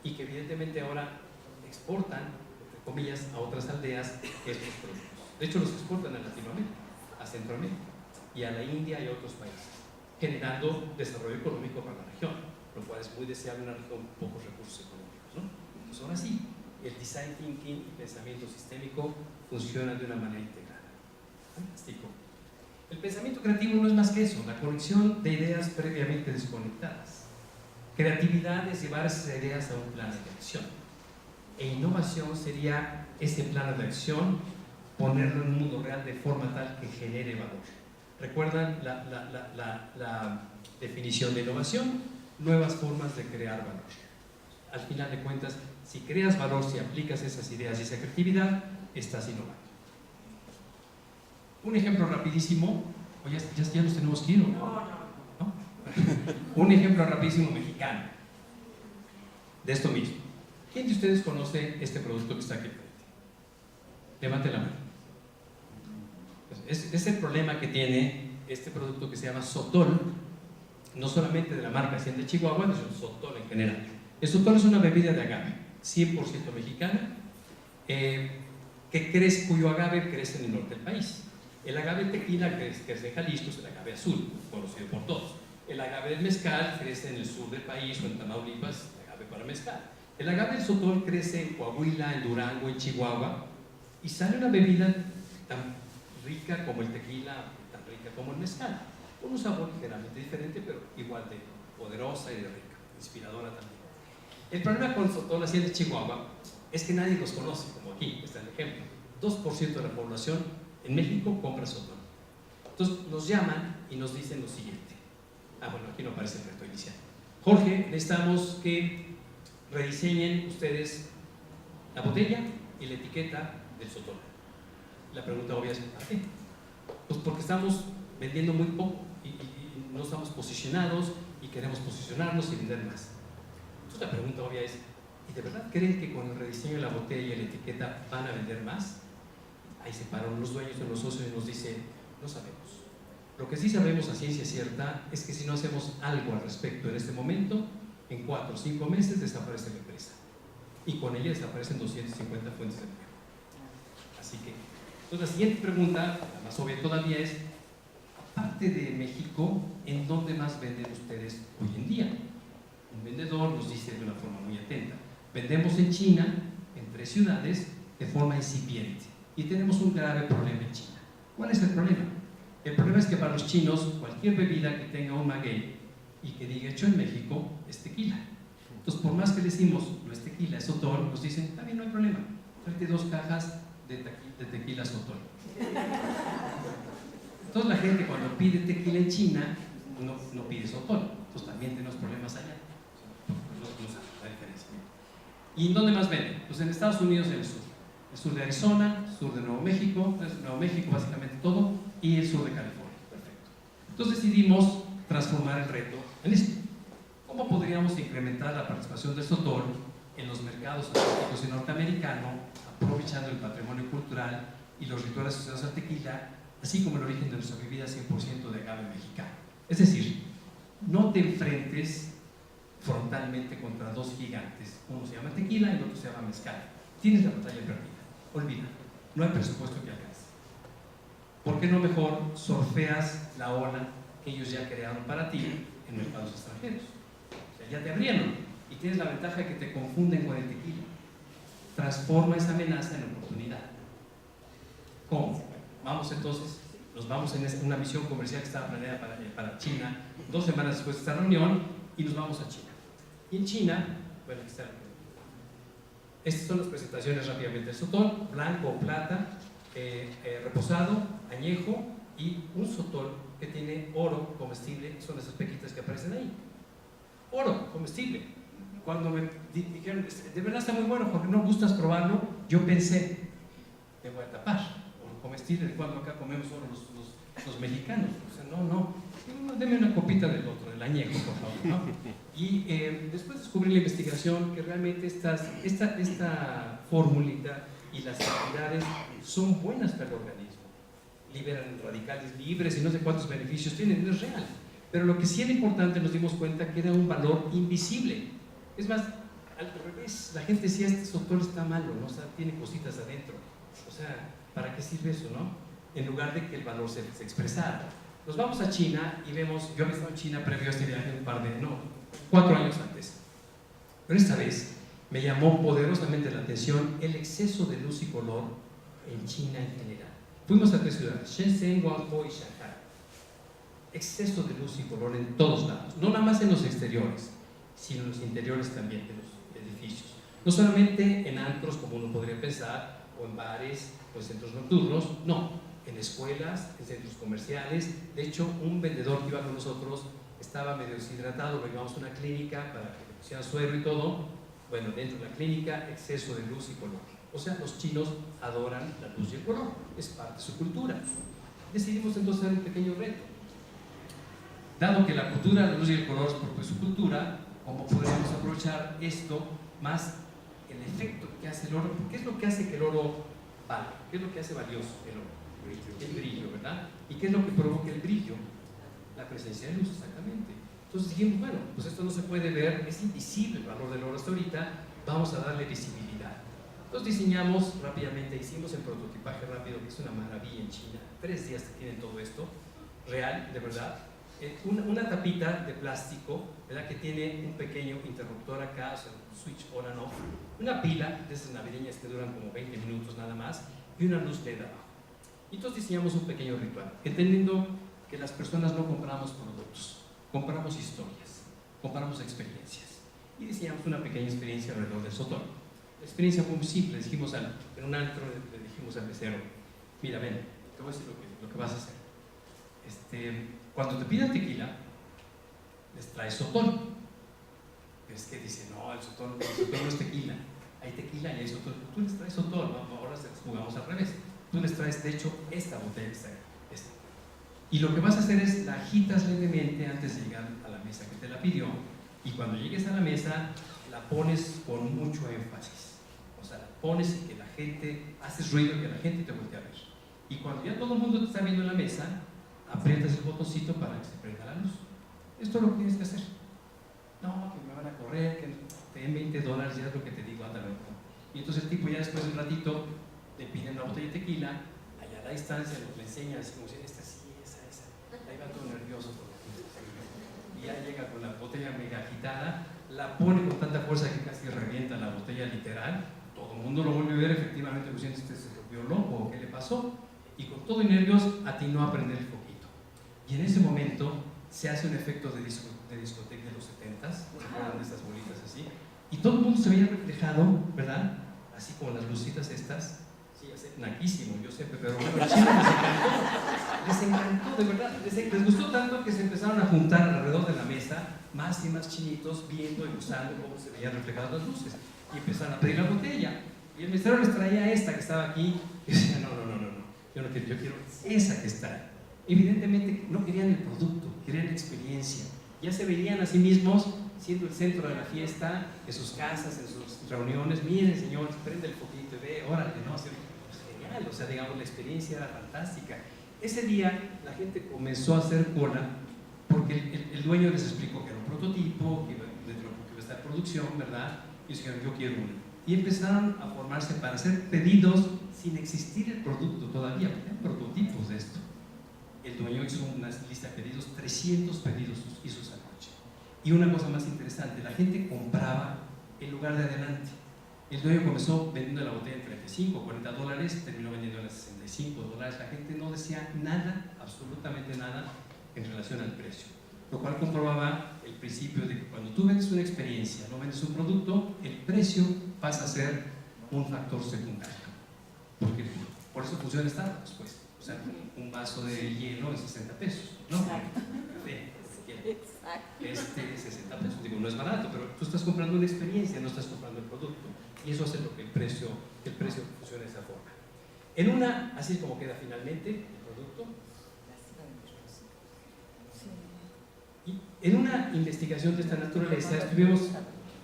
y que evidentemente ahora exportan, entre comillas, a otras aldeas estos productos. De hecho, los exportan a Latinoamérica, a Centroamérica y a la India y a otros países, generando desarrollo económico para la región, lo cual es muy deseable en una región con pocos recursos económicos, ¿no? Entonces, ahora sí, el design thinking y pensamiento sistémico funcionan de una manera integrada. Fantástico. El pensamiento creativo no es más que eso, la conexión de ideas previamente desconectadas. Creatividad es llevar esas ideas a un plano de acción. E innovación sería ese plano de acción, ponerlo en un mundo real de forma tal que genere valor. ¿Recuerdan la definición de innovación? Nuevas formas de crear valor. Al final de cuentas, si creas valor, si aplicas esas ideas y esa creatividad, estás innovando. Un ejemplo rapidísimo, o ya nos tenemos que ir, ¿no? Un ejemplo rapidísimo mexicano de esto mismo. ¿Quién de ustedes conoce este producto que está aquí frente? Levante la mano. Es el problema que tiene este producto que se llama Sotol, no solamente de la marca de Chihuahua, sino Sotol en general. El Sotol es una bebida de agave, 100% mexicana, cuyo agave crece en el norte del país. El agave tequila crece en Jalisco, es el agave azul, conocido por todos. El agave del mezcal crece en el sur del país o en Tamaulipas, el agave para mezcal. El agave del Sotol crece en Coahuila, en Durango, en Chihuahua, y sale una bebida tan rica como el tequila, tan rica como el mezcal, con un sabor ligeramente diferente, pero igual de poderosa y de rica, inspiradora también. El problema con Sotol, así de Chihuahua, es que nadie los conoce, como aquí está el ejemplo. 2% de la población en México compra Sotol. Entonces nos llaman y nos dicen lo siguiente. Bueno, aquí no aparece el reto inicial. Jorge, necesitamos que rediseñen ustedes la botella y la etiqueta del Sotol. La pregunta obvia es, ¿para qué? Pues porque estamos vendiendo muy poco y no estamos posicionados y queremos posicionarnos y vender más. Entonces la pregunta obvia es, ¿y de verdad creen que con el rediseño de la botella y la etiqueta van a vender más? Ahí se paran los dueños de los socios y nos dicen, no sabemos. Lo que sí sabemos a ciencia cierta es que si no hacemos algo al respecto en este momento, en 4 o 5 meses desaparece la empresa. Y con ella desaparecen 250 fuentes de empleo. Así que, entonces la siguiente pregunta, la más obvia todavía es, aparte de México, ¿en dónde más venden ustedes hoy en día? Un vendedor nos dice de una forma muy atenta, vendemos en China, en 3 ciudades, de forma incipiente. Y tenemos un grave problema en China. ¿Cuál es el problema? El problema es que para los chinos, cualquier bebida que tenga un maguey y que diga hecho en México, es tequila. Entonces, por más que decimos, no es tequila, es Sotol, nos dicen, está bien, no hay problema. Tráete 2 cajas de tequila Sotol. Entonces, la gente cuando pide tequila en China, no pide Sotol. Entonces, también tenemos problemas allá. No saben la diferencia. ¿Y en dónde más venden? Pues en Estados Unidos y en el sur. El sur de Arizona, sur de Nuevo México, básicamente todo, y el sur de California. Perfecto. Entonces decidimos transformar el reto en esto. ¿Cómo podríamos incrementar la participación de Sotol en los mercados asiáticos y norteamericanos, aprovechando el patrimonio cultural y los rituales asociados al tequila, así como el origen de nuestra bebida 100% de agave mexicano? Es decir, no te enfrentes frontalmente contra 2 gigantes. Uno se llama tequila y el otro se llama mezcal. Tienes la batalla perdida. Olvida, no hay presupuesto que alcance. ¿Por qué no mejor surfeas la ola que ellos ya crearon para ti en mercados extranjeros? O sea, ya te abrieron y tienes la ventaja de que te confunden con el tequila. Transforma esa amenaza en oportunidad. ¿Cómo? Vamos entonces, nos vamos en una misión comercial que estaba planeada para China, 2 semanas después de esta reunión, y nos vamos a China. Y en China, bueno, aquí está. Estas son las presentaciones rápidamente. El sotol, blanco o plata, reposado, añejo, y un sotol que tiene oro comestible, son esas pequitas que aparecen ahí. Oro comestible. Cuando me dijeron, de verdad está muy bueno, Jorge, ¿no gustas probarlo? Yo pensé, me voy a tapar, oro comestible, cuando acá comemos oro los mexicanos. O sea, no, deme una copita del otro, del añejo, por favor, ¿no? Y después descubrí la investigación que realmente esta formulita y las actividades son buenas para el organismo. Liberan radicales libres y no sé cuántos beneficios tienen, no es real. Pero lo que sí era importante, nos dimos cuenta que era un valor invisible. Es más, al revés, la gente decía, este sotol está malo, ¿no? O sea, tiene cositas adentro. O sea, ¿para qué sirve eso, no? En lugar de que el valor se expresara. Nos vamos a China y vemos, yo había estado en China previo a este viaje 4 años antes. Pero esta vez me llamó poderosamente la atención el exceso de luz y color en China en general. Fuimos a 3 ciudades, Shenzhen, Guangzhou y Shanghai. Exceso de luz y color en todos lados, no nada más en los exteriores, sino en los interiores también de los edificios. No solamente en antros, como uno podría pensar, o en bares, o en centros nocturnos, no, en escuelas, en centros comerciales. De hecho, un vendedor que iba con nosotros estaba medio deshidratado, lo llevamos a una clínica para que le pusieran suero y todo. Bueno, dentro de la clínica, exceso de luz y color. O sea, los chinos adoran la luz y el color, es parte de su cultura. Decidimos entonces hacer un pequeño reto. Dado que la cultura, la luz y el color es propio de su cultura, ¿cómo podríamos aprovechar esto más el efecto que hace el oro? ¿Qué es lo que hace que el oro valga? ¿Qué es lo que hace valioso el oro? El brillo, ¿verdad? ¿Y qué es lo que provoca el brillo? La presencia de luz, exactamente. Entonces dijimos, bueno, pues esto no se puede ver, es invisible el valor del oro hasta ahorita, vamos a darle visibilidad. Entonces diseñamos rápidamente, hicimos el prototipaje rápido, que es una maravilla en China, 3 días que tienen todo esto, real, de verdad. Una tapita de plástico, ¿verdad? Que tiene un pequeño interruptor acá, o sea, un switch on and off, una pila de esas navideñas que duran como 20 minutos nada más, y una luz LED abajo. Y entonces diseñamos un pequeño ritual, entendiendo que las personas no compramos productos, compramos historias, compramos experiencias. Y diseñamos una pequeña experiencia alrededor del sotol. La experiencia fue muy simple, dijimos en un antro, le dijimos al mesero, mira, ven, te voy a decir lo que vas a hacer. Cuando te pidan tequila, les traes sotol. Es que dice, no, el sotol no es tequila, hay tequila y hay sotol. Tú les traes sotol, ¿no? Ahora jugamos al revés. Tú les traes, de hecho, esta botella, esta. Y lo que vas a hacer es la agitas levemente antes de llegar a la mesa que te la pidió, y cuando llegues a la mesa la pones con mucho énfasis. O sea, la pones y que la gente, haces ruido, que la gente te voltee a ver. Y cuando ya todo el mundo te está viendo en la mesa, aprietas el botoncito para que se prenda la luz. Esto es lo que tienes que hacer. No, que me van a correr, que te den $20, ya es lo que te digo, ándale. Y entonces el tipo ya después de un ratito le piden una botella de tequila, allá a la distancia le enseña así como si esta sí, esa. Ahí va todo nervioso. Y ya llega con la botella mega agitada, la pone con tanta fuerza que casi revienta la botella literal. Todo el mundo lo vuelve a ver, efectivamente, pues este se volvió loco, ¿qué le pasó? Y con todo y nervios atinó a prender el foquito. Y en ese momento se hace un efecto de discoteca de los 70s, ¿se acuerdan de esas bolitas así? Y todo el mundo se veía reflejado, ¿verdad? Así como las lucitas estas. Sí, es naquísimo, yo sé, pero bueno, los chinos les encantó, de verdad, les gustó tanto que se empezaron a juntar alrededor de la mesa más y más chinitos viendo y usando cómo se veían reflejadas las luces, y empezaron a pedir la botella, y el mesero les traía esta que estaba aquí, y decía, no, yo no quiero, yo quiero esa que está ahí. Evidentemente no querían el producto, querían la experiencia, ya se veían a sí mismos siendo el centro de la fiesta, en sus casas, en sus reuniones. Miren, señor, prende el foquito y ve, órale, no, genial, o sea, digamos, la experiencia era fantástica. Ese día la gente comenzó a hacer cola porque el dueño les explicó que era un prototipo, que iba a estar producción, ¿verdad? Y dijeron, yo quiero uno. Y empezaron a formarse para hacer pedidos sin existir el producto todavía, porque eran prototipos de esto. El dueño hizo una lista de pedidos, 300 pedidos hizo esa noche. Y una cosa más interesante, la gente compraba en lugar de adelante. El dueño comenzó vendiendo la botella en 35 o 40 dólares, terminó vendiendo en 65 dólares. La gente no decía nada, absolutamente nada, en relación al precio. Lo cual comprobaba el principio de que cuando tú vendes una experiencia, no vendes un producto, el precio pasa a ser un factor secundario. Porque por eso funciona Starbucks, pues. O sea, un vaso de hielo es 60 pesos, ¿no? Exacto. Café, si quieres. Exacto. 60 pesos. Digo, no es barato, pero tú estás comprando una experiencia, no estás comprando el producto. Y eso hace lo que el precio funcione de esa forma. En una, así es como queda finalmente el producto. Y en una investigación de esta naturaleza estuvimos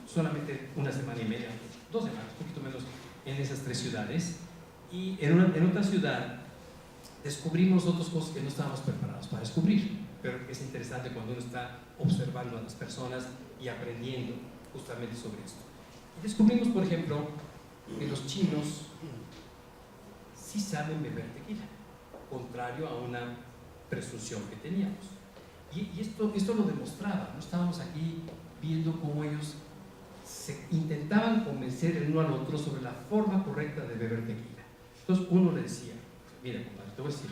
solamente una semana y media, 2 semanas, un poquito menos, en esas 3 ciudades. Y en otra ciudad descubrimos otras cosas que no estábamos preparados para descubrir, pero es interesante cuando uno está observando a las personas y aprendiendo justamente sobre esto. Y descubrimos, por ejemplo, que los chinos sí saben beber tequila, contrario a una presunción que teníamos. Y esto lo demostraba, no estábamos aquí viendo cómo ellos se intentaban convencer el uno al otro sobre la forma correcta de beber tequila. Entonces uno le decía, mira compadre, te voy a decir,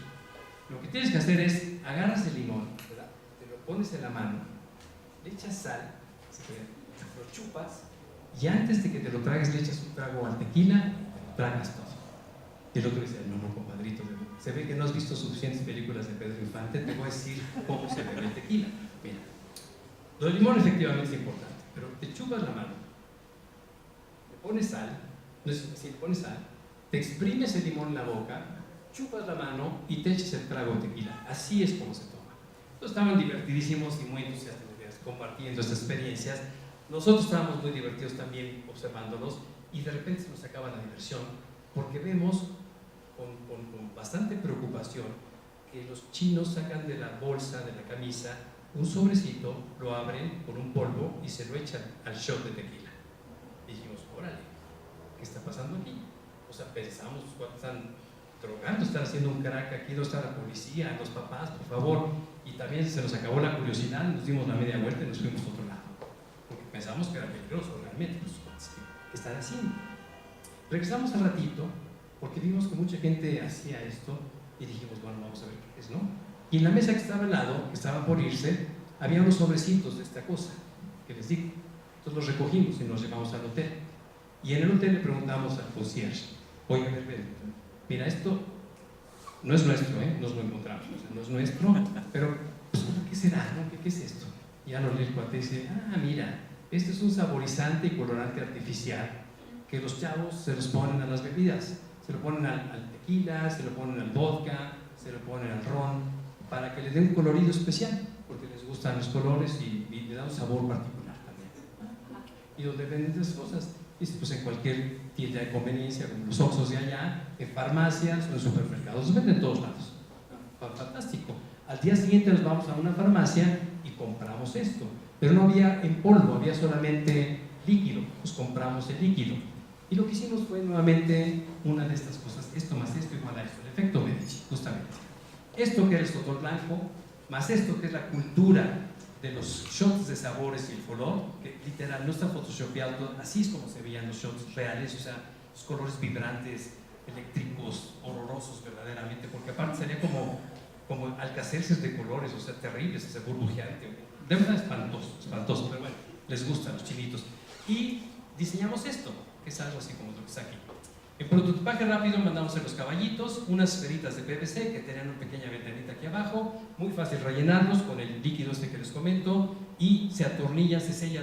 lo que tienes que hacer es, agarras el limón, ¿verdad? Te lo pones en la mano, le echas sal, lo chupas, y antes de que te lo tragues le echas un trago al tequila, tragas todo. Y el otro dice, no, compadrito, se ve que no has visto suficientes películas de Pedro Infante, te voy a decir cómo se bebe el tequila. Mira, lo del limón efectivamente es importante, pero te chupas la mano, le pones sal, no es así, le pones sal, te exprimes el limón en la boca, chupas la mano y te echas el trago de tequila. Así es como se toma. Entonces estaban divertidísimos y muy entusiastas compartiendo estas experiencias. Nosotros estábamos muy divertidos también observándolos y de repente se nos acaba la diversión porque vemos con bastante preocupación que los chinos sacan de la bolsa, de la camisa, un sobrecito, lo abren con un polvo y se lo echan al shot de tequila. Y dijimos, órale, ¿qué está pasando aquí? O sea, pensamos, están drogando, están haciendo un crack aquí, ¿dónde está la policía, los papás, por favor? Y también se nos acabó la curiosidad, nos dimos la media vuelta y nos fuimos a otro lado, porque pensamos que era peligroso realmente, pues, ¿qué están haciendo? Regresamos al ratito, porque vimos que mucha gente hacía esto y dijimos, bueno, vamos a ver qué es, ¿no? Y en la mesa que estaba al lado, que estaba por irse, había unos sobrecitos de esta cosa, que les digo. Entonces los recogimos y nos llevamos al hotel. Y en el hotel le preguntamos al concierge, oiga, a ver, mira, esto no es nuestro, nos lo encontramos, o sea, no es nuestro, pero pues, ¿qué será? ¿No? ¿Qué es esto? Y ya lo lee el cuate y dice, mira, este es un saborizante y colorante artificial que los chavos se los ponen a las bebidas. Se lo ponen al tequila, se lo ponen al vodka, se lo ponen al ron, para que le den un colorido especial, porque les gustan los colores y le da un sabor particular también. Y donde venden esas cosas, dice, pues en cualquier tienda de conveniencia, como los Oxxos de allá, en farmacias o en supermercados, los venden en todos lados. Fantástico. Al día siguiente nos vamos a una farmacia y compramos esto, pero no había en polvo, había solamente líquido, pues compramos el líquido. Y lo que hicimos fue nuevamente una de estas cosas, esto más esto igual a esto, el efecto Medici, justamente. Esto que era el sotol blanco, más esto que es la cultura de los shots de sabores y el color, que literal no está photoshopeado, así es como se veían los shots reales, o sea, los colores vibrantes, eléctricos, horrorosos verdaderamente, porque aparte sería como alcacerces de colores, o sea, terribles, ese burbujeante, de verdad espantoso, pero bueno, les gustan los chinitos. Y diseñamos esto, que es algo así como lo que está aquí. En prototipaje rápido mandamos a los caballitos unas esferitas de PVC que tenían una pequeña ventanita aquí abajo, muy fácil rellenarlos con el líquido este que les comento, y se atornilla, se sella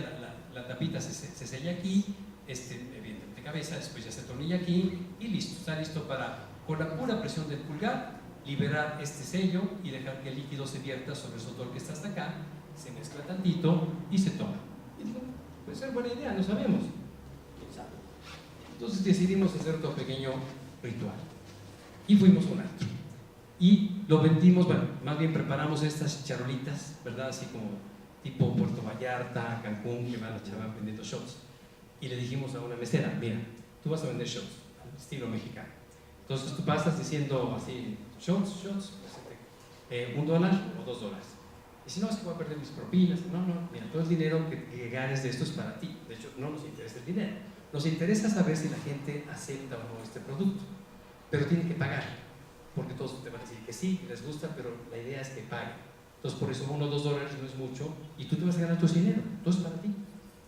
la tapita, se sella aquí, evidentemente de cabeza, después ya se atornilla aquí y listo, está listo para, con la pura presión del pulgar, liberar este sello y dejar que el líquido se vierta sobre el sotol que está hasta acá, se mezcla tantito y se toma. Y digo, puede ser buena idea, no sabemos. Entonces decidimos hacer otro pequeño ritual y fuimos a un antro y lo vendimos, bueno, más bien preparamos estas charolitas, ¿verdad? Así como tipo Puerto Vallarta, Cancún, que van a chavar vendiendo shots, y le dijimos a una mesera, mira, tú vas a vender shots al estilo mexicano, entonces tú pasas diciendo así, shots, $1 o $2, Y si no, es que voy a perder mis propinas. No, mira, todo el dinero que ganes de esto es para ti. De hecho, no nos interesa el dinero. Nos interesa saber si la gente acepta o no este producto. Pero tienen que pagar, porque todos te van a decir que sí, que les gusta, pero la idea es que paguen. Entonces, por eso $1 o $2 no es mucho y tú te vas a ganar tu dinero. Todo es para ti.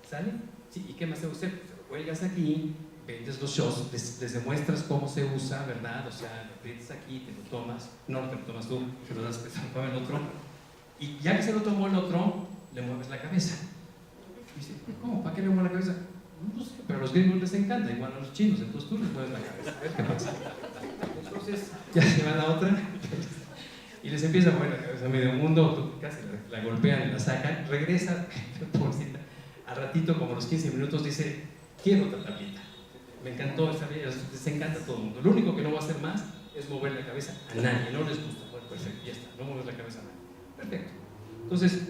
¿Sale? Sí, ¿y qué más te gusta? Pues te lo cuelgas aquí, vendes los shots, les demuestras cómo se usa, ¿verdad? O sea, lo aprietas aquí, te lo tomas, no te lo tomas tú, te lo das prestado al otro, y ya que se lo tomó el otro, le mueves la cabeza. Y dice, ¿cómo? ¿Para qué le muevo la cabeza? No sé, pero a los gringos les encanta, igual a los chinos, entonces tú les mueves la cabeza, a ver qué pasa. Entonces, ya se va la otra, y les empieza a mover la cabeza a medio mundo, tú casi la golpean y la sacan, regresa, pobrecita, al ratito, como a los 15 minutos, dice, quiero otra tablita. Me encantó esta vida, les encanta a todo el mundo. Lo único que no va a hacer más es mover la cabeza a nadie, no les gusta. Bueno, perfecto, ya está, no mueves la cabeza a nadie. Perfecto. Entonces,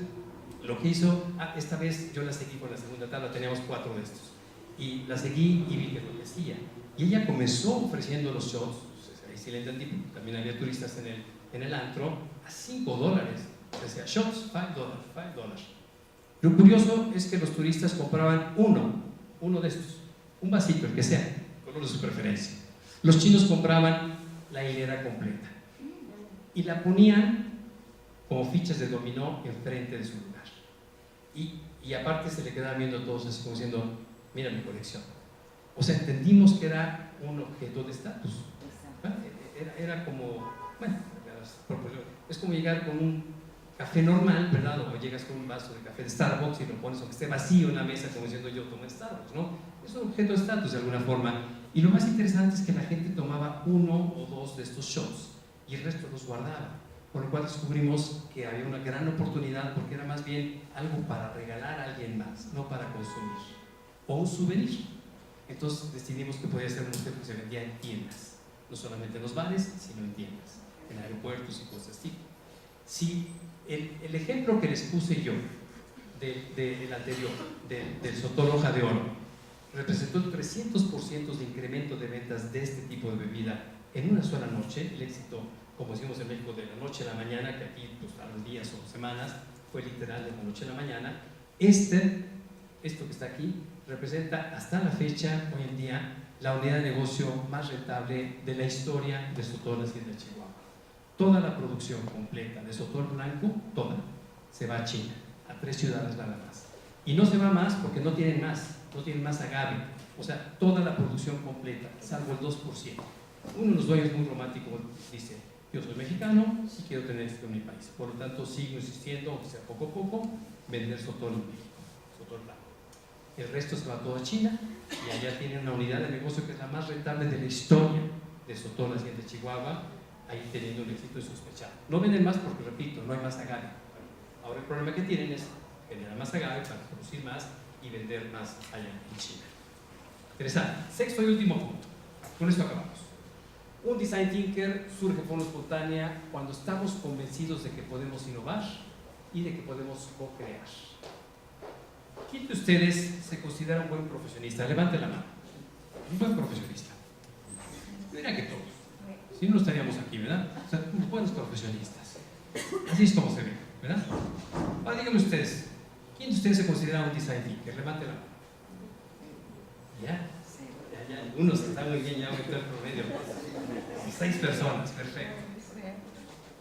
lo que hizo, esta vez yo la seguí con la segunda tabla, teníamos 4 de estos. Y la seguí y vi que lo que hacía. Y ella comenzó ofreciendo los shots, ahí sí le entendí, también había turistas en el antro, a $5. Decía, shots, $5. Lo curioso es que los turistas compraban uno de estos, un vasito, el que sea, color de su preferencia. Los chinos compraban la hilera completa y la ponían como fichas de dominó enfrente de su lugar. Y aparte se le quedaban viendo a todos así como diciendo, mira mi colección. O sea, entendimos que era un objeto de estatus. Era como, bueno, es como llegar con un café normal, ¿verdad? O llegas con un vaso de café de Starbucks y lo pones aunque esté vacío en la mesa como diciendo yo tomo Starbucks, ¿no? Es un objeto de estatus de alguna forma. Y lo más interesante es que la gente tomaba 1 o 2 de estos shots y el resto los guardaba. Con lo cual descubrimos que había una gran oportunidad porque era más bien algo para regalar a alguien más, no para consumir. O un souvenir. Entonces decidimos que podía ser un objeto que se vendía en tiendas. No solamente en los bares, sino en tiendas, en aeropuertos y cosas así. Si el ejemplo que les puse yo del anterior, del Sotol Hoja de Oro, representó el 300% de incremento de ventas de este tipo de bebida en una sola noche. El éxito, como decimos en México, de la noche a la mañana, que aquí pues, a los días o semanas, fue literal de la noche a la mañana. Esto que está aquí representa hasta la fecha, hoy en día, la unidad de negocio más rentable de la historia de Sotol Hacienda Chihuahua. Toda la producción completa de Sotol blanco, toda, se va a China, a 3 ciudades nada más. Y no se va más porque no tienen más agave. O sea, toda la producción completa, salvo el 2%. Uno de los dueños muy romántico dice, yo soy mexicano, sí quiero tener esto en mi país. Por lo tanto, sigo insistiendo, aunque sea poco a poco, vender Sotol en México, Sotol blanco. El resto se va todo a China y allá tienen una unidad de negocio que es la más rentable de la historia de Sotol Hacienda Chihuahua, ahí teniendo un éxito insospechado. No venden más porque, repito, no hay más agave. Ahora el problema que tienen es generar más agave para producir más y vender más allá en China. Interesante. Sexto y último punto. Con esto acabamos. Un design thinker surge de forma espontánea cuando estamos convencidos de que podemos innovar y de que podemos co-crear. ¿Quién de ustedes se considera un buen profesionista? Levante la mano. Un buen profesionista. Yo diría que todos. Si no, no estaríamos aquí, ¿verdad? O sea, buenos profesionistas. Así es como se ve, ¿verdad? Ahora díganme ustedes, ¿quién de ustedes se considera un design thinker? Levante la mano. ¿Ya? Ya, algunos están muy bien, ya aumentó el promedio. 6 personas, perfecto.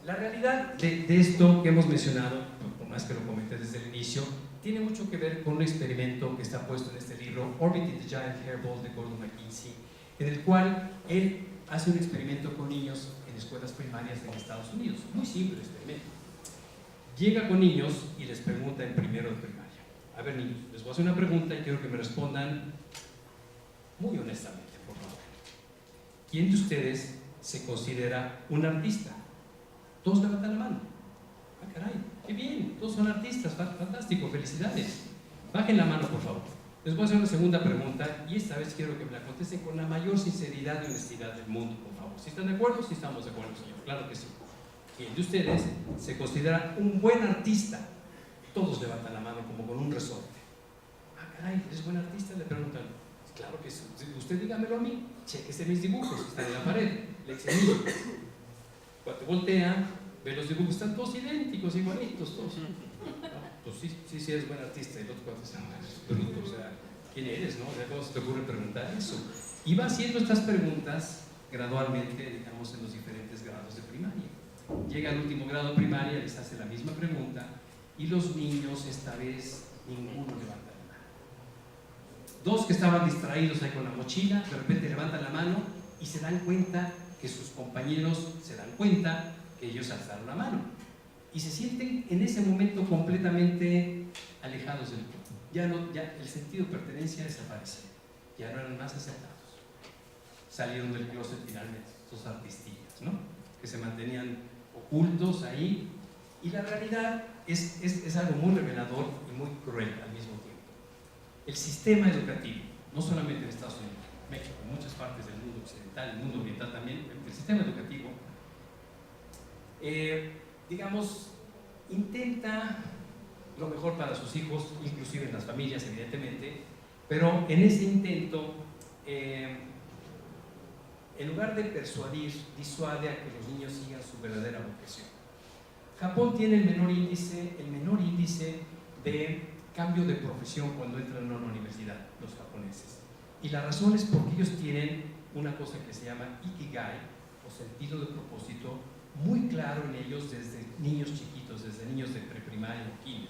La realidad de esto que hemos mencionado, por más que lo comenté desde el inicio, tiene mucho que ver con un experimento que está puesto en este libro, Orbiting the Giant Hairball, de Gordon McKinsey, en el cual él hace un experimento con niños en escuelas primarias en Estados Unidos. Muy simple el experimento. Llega con niños y les pregunta en primero de primaria. A ver, niños, les voy a hacer una pregunta y quiero que me respondan muy honestamente, por favor. ¿Quién de ustedes se considera un artista? Todos levantan la mano. Ah, caray, qué bien, todos son artistas, fantástico, felicidades. Bajen la mano, por favor. Les voy a hacer una segunda pregunta y esta vez quiero que me la contesten con la mayor sinceridad y honestidad del mundo, por favor. ¿Si están de acuerdo? Si estamos de acuerdo, señor. Claro que sí. ¿Quién de ustedes se considera un buen artista? Todos levantan la mano como con un resorte. Ah, caray, ¿eres buen artista? Le preguntan. Claro que sí. Usted dígamelo a mí. Chéquese mis dibujos, están en la pared. Le examino. Cuando voltea, ve los dibujos, están todos idénticos, igualitos, todos. No, pues sí eres buen artista. Y el otro cuate dice, no, es bruto, o sea, ¿quién eres, no? O sea, ¿cómo se te ocurre preguntar eso? Y va haciendo estas preguntas gradualmente, digamos, en los diferentes grados de primaria. Llega al último grado de primaria, les hace la misma pregunta y los niños, esta vez, ninguno levanta la mano. Dos que estaban distraídos ahí con la mochila, de repente levantan la mano y se dan cuenta que sus compañeros se dan cuenta que ellos alzaron la mano. Y se sienten en ese momento completamente alejados del grupo. Ya el sentido de pertenencia desapareció. Ya no eran más aceptados. Salieron del closet finalmente, esos artistillas, ¿no? Que se mantenían ocultos ahí. Y la realidad es algo muy revelador y muy cruel al mismo tiempo. El sistema educativo, no solamente en Estados Unidos, México, en muchas partes del mundo occidental, el mundo oriental también, el sistema educativo, digamos, intenta lo mejor para sus hijos, inclusive en las familias, evidentemente, pero en ese intento, en lugar de persuadir, disuade a que los niños sigan su verdadera vocación. Japón tiene el menor índice de cambio de profesión cuando entran a una universidad, los japoneses. Y la razón es porque ellos tienen una cosa que se llama ikigai, o sentido de propósito, muy claro en ellos desde niños chiquitos, desde niños de preprimaria o kinder.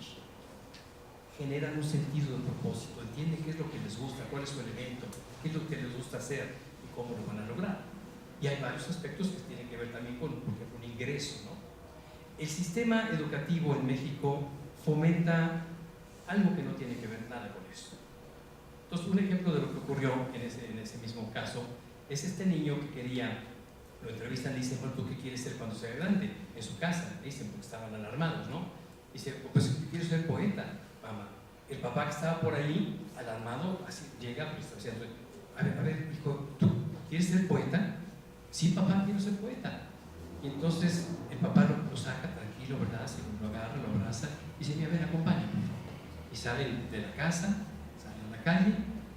Generan un sentido de propósito, entienden qué es lo que les gusta, cuál es su elemento, qué es lo que les gusta hacer y cómo lo van a lograr. Y hay varios aspectos que tienen que ver también con, por ejemplo, un ingreso, ¿no? El sistema educativo en México fomenta algo que no tiene que ver nada con eso. Entonces, un ejemplo de lo que ocurrió en ese mismo caso es este niño que quería, lo entrevistan, le dicen, bueno, ¿tú qué quieres ser cuando sea grande? En su casa, le dicen, porque estaban alarmados, ¿no? Dice, pues quiero ser poeta, mamá. El papá que estaba por ahí, alarmado, así llega, pues está diciendo, a ver, hijo, ¿tú quieres ser poeta? Sí, papá, quiero ser poeta. Y entonces el papá lo saca tranquilo, ¿verdad? Se lo agarra, lo abraza y dice, mira, ven, acompáñame. Y salen de la casa, salen a la calle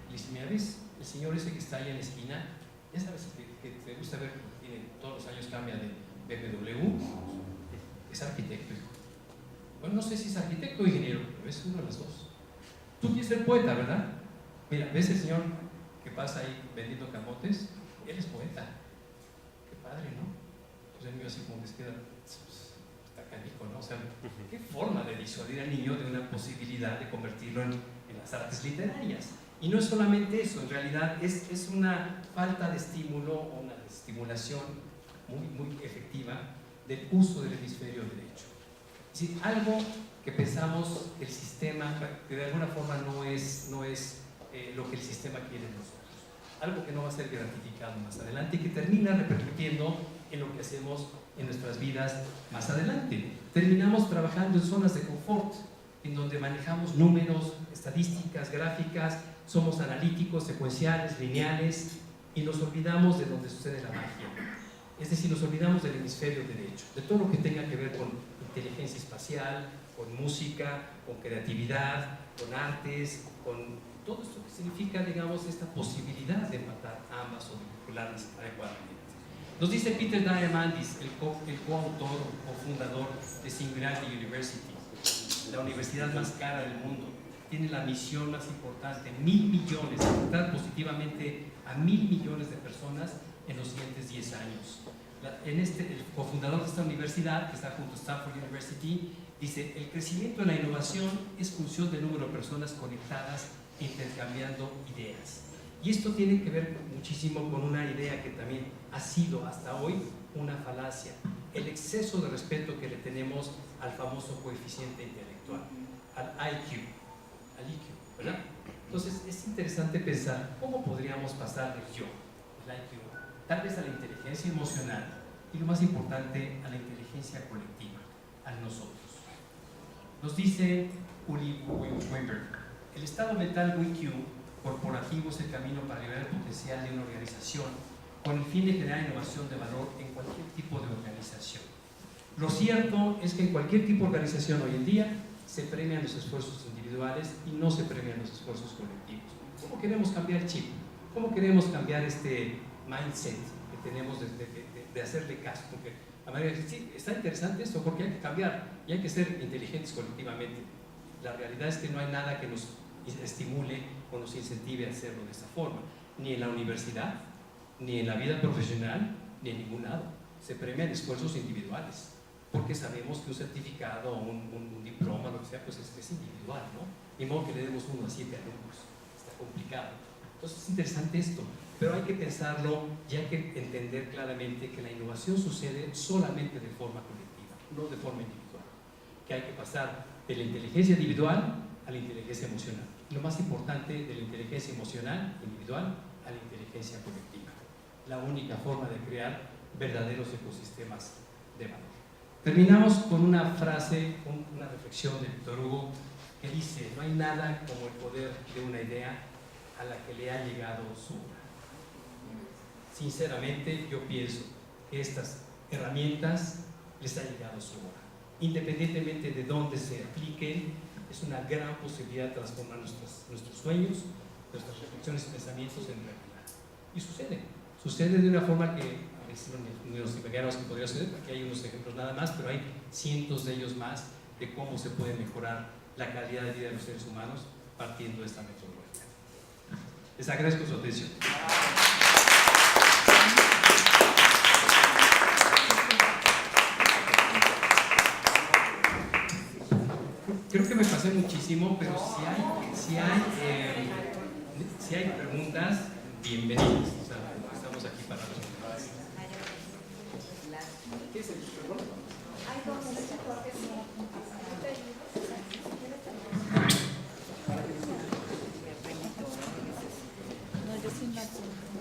y dice, mira, ¿ves? El señor ese que está ahí en la esquina, ya sabes que te gusta ver, porque todos los años cambia de BMW, es arquitecto, hijo. Bueno, no sé si es arquitecto o ingeniero, pero es uno de los dos. Tú quieres ser poeta, ¿verdad? Mira, ¿ves el señor que pasa ahí vendiendo camotes? Él es poeta. Qué padre, ¿no? Pues el mío así como que se queda, está canijo, ¿no? O sea, qué forma de disuadir al niño de una posibilidad de convertirlo en las artes literarias. Y no es solamente eso, en realidad es una falta de estímulo o una estimulación muy efectiva del uso del hemisferio derecho. Es decir, algo que pensamos el sistema, que de alguna forma no es lo que el sistema quiere de nosotros. Algo que no va a ser gratificado más adelante y que termina repercutiendo en lo que hacemos en nuestras vidas más adelante. Terminamos trabajando en zonas de confort, en donde manejamos números, estadísticas, gráficas, somos analíticos, secuenciales, lineales, y nos olvidamos de donde sucede la magia. Es decir, nos olvidamos del hemisferio derecho, de todo lo que tenga que ver con inteligencia espacial, con música, con creatividad, con artes, con todo esto que significa, digamos, esta posibilidad de empatar ambas o vincularlas adecuadamente. Nos dice Peter Diamandis, el coautor o fundador de Singularity University, la universidad más cara del mundo. Tiene la misión más importante, 1.000 millones, afectar positivamente a 1.000 millones de personas en los siguientes 10 años. El cofundador de esta universidad, que está junto a Stanford University, dice, el crecimiento de la innovación es función del número de personas conectadas e intercambiando ideas. Y esto tiene que ver muchísimo con una idea que también ha sido hasta hoy una falacia, el exceso de respeto que le tenemos al famoso coeficiente intelectual, al IQ, ¿verdad? Entonces es interesante pensar cómo podríamos pasar del yo, el IQ, tal vez a la inteligencia emocional y lo más importante, a la inteligencia colectiva, a nosotros. Nos dice Uli Weinberg, el estado mental WIQ corporativo es el camino para liberar el potencial de una organización con el fin de generar innovación de valor en cualquier tipo de organización. Lo cierto es que en cualquier tipo de organización hoy en día se premian los esfuerzos individuales y no se premian los esfuerzos colectivos. ¿Cómo queremos cambiar el chip? ¿Cómo queremos cambiar este mindset que tenemos de hacerle caso? Porque a manera de decir, sí, está interesante esto porque hay que cambiar y hay que ser inteligentes colectivamente. La realidad es que no hay nada que nos estimule o nos incentive a hacerlo de esta forma, ni en la universidad, ni en la vida profesional, ni en ningún lado. Se premian esfuerzos individuales, porque sabemos que un certificado o un diploma, lo que sea, pues es individual, ¿no? Ni modo que le demos 1 a 7 alumnos, está complicado. Entonces es interesante esto, pero hay que pensarlo y hay que entender claramente que la innovación sucede solamente de forma colectiva, no de forma individual, que hay que pasar de la inteligencia individual a la inteligencia emocional. Lo más importante, de la inteligencia emocional individual a la inteligencia colectiva. La única forma de crear verdaderos ecosistemas de valor. Terminamos con una frase, una reflexión de Víctor Hugo que dice: no hay nada como el poder de una idea a la que le ha llegado su hora. Sinceramente, yo pienso que estas herramientas les ha llegado su hora. Independientemente de dónde se apliquen, es una gran posibilidad de transformar nuestros sueños, nuestras reflexiones y pensamientos en realidad. Y sucede de una forma que a veces no nos imaginamos que podría suceder, porque hay unos ejemplos nada más, pero hay cientos de ellos más de cómo se puede mejorar la calidad de vida de los seres humanos partiendo de esta metodología. Les agradezco su atención. Creo que me pasé muchísimo, pero si hay preguntas, bienvenidas. O sea, estamos aquí para responderlas. ¿Qué es el perdón?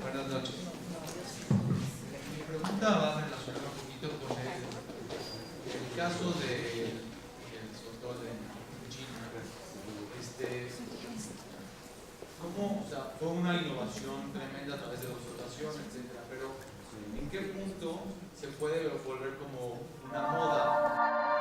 Buenas noches. Mi pregunta va relacionada un poquito con el caso del doctor de China. ¿Cómo, o sea, fue una innovación tremenda a través de la observación, etcétera, pero ¿en qué punto se puede volver como una moda?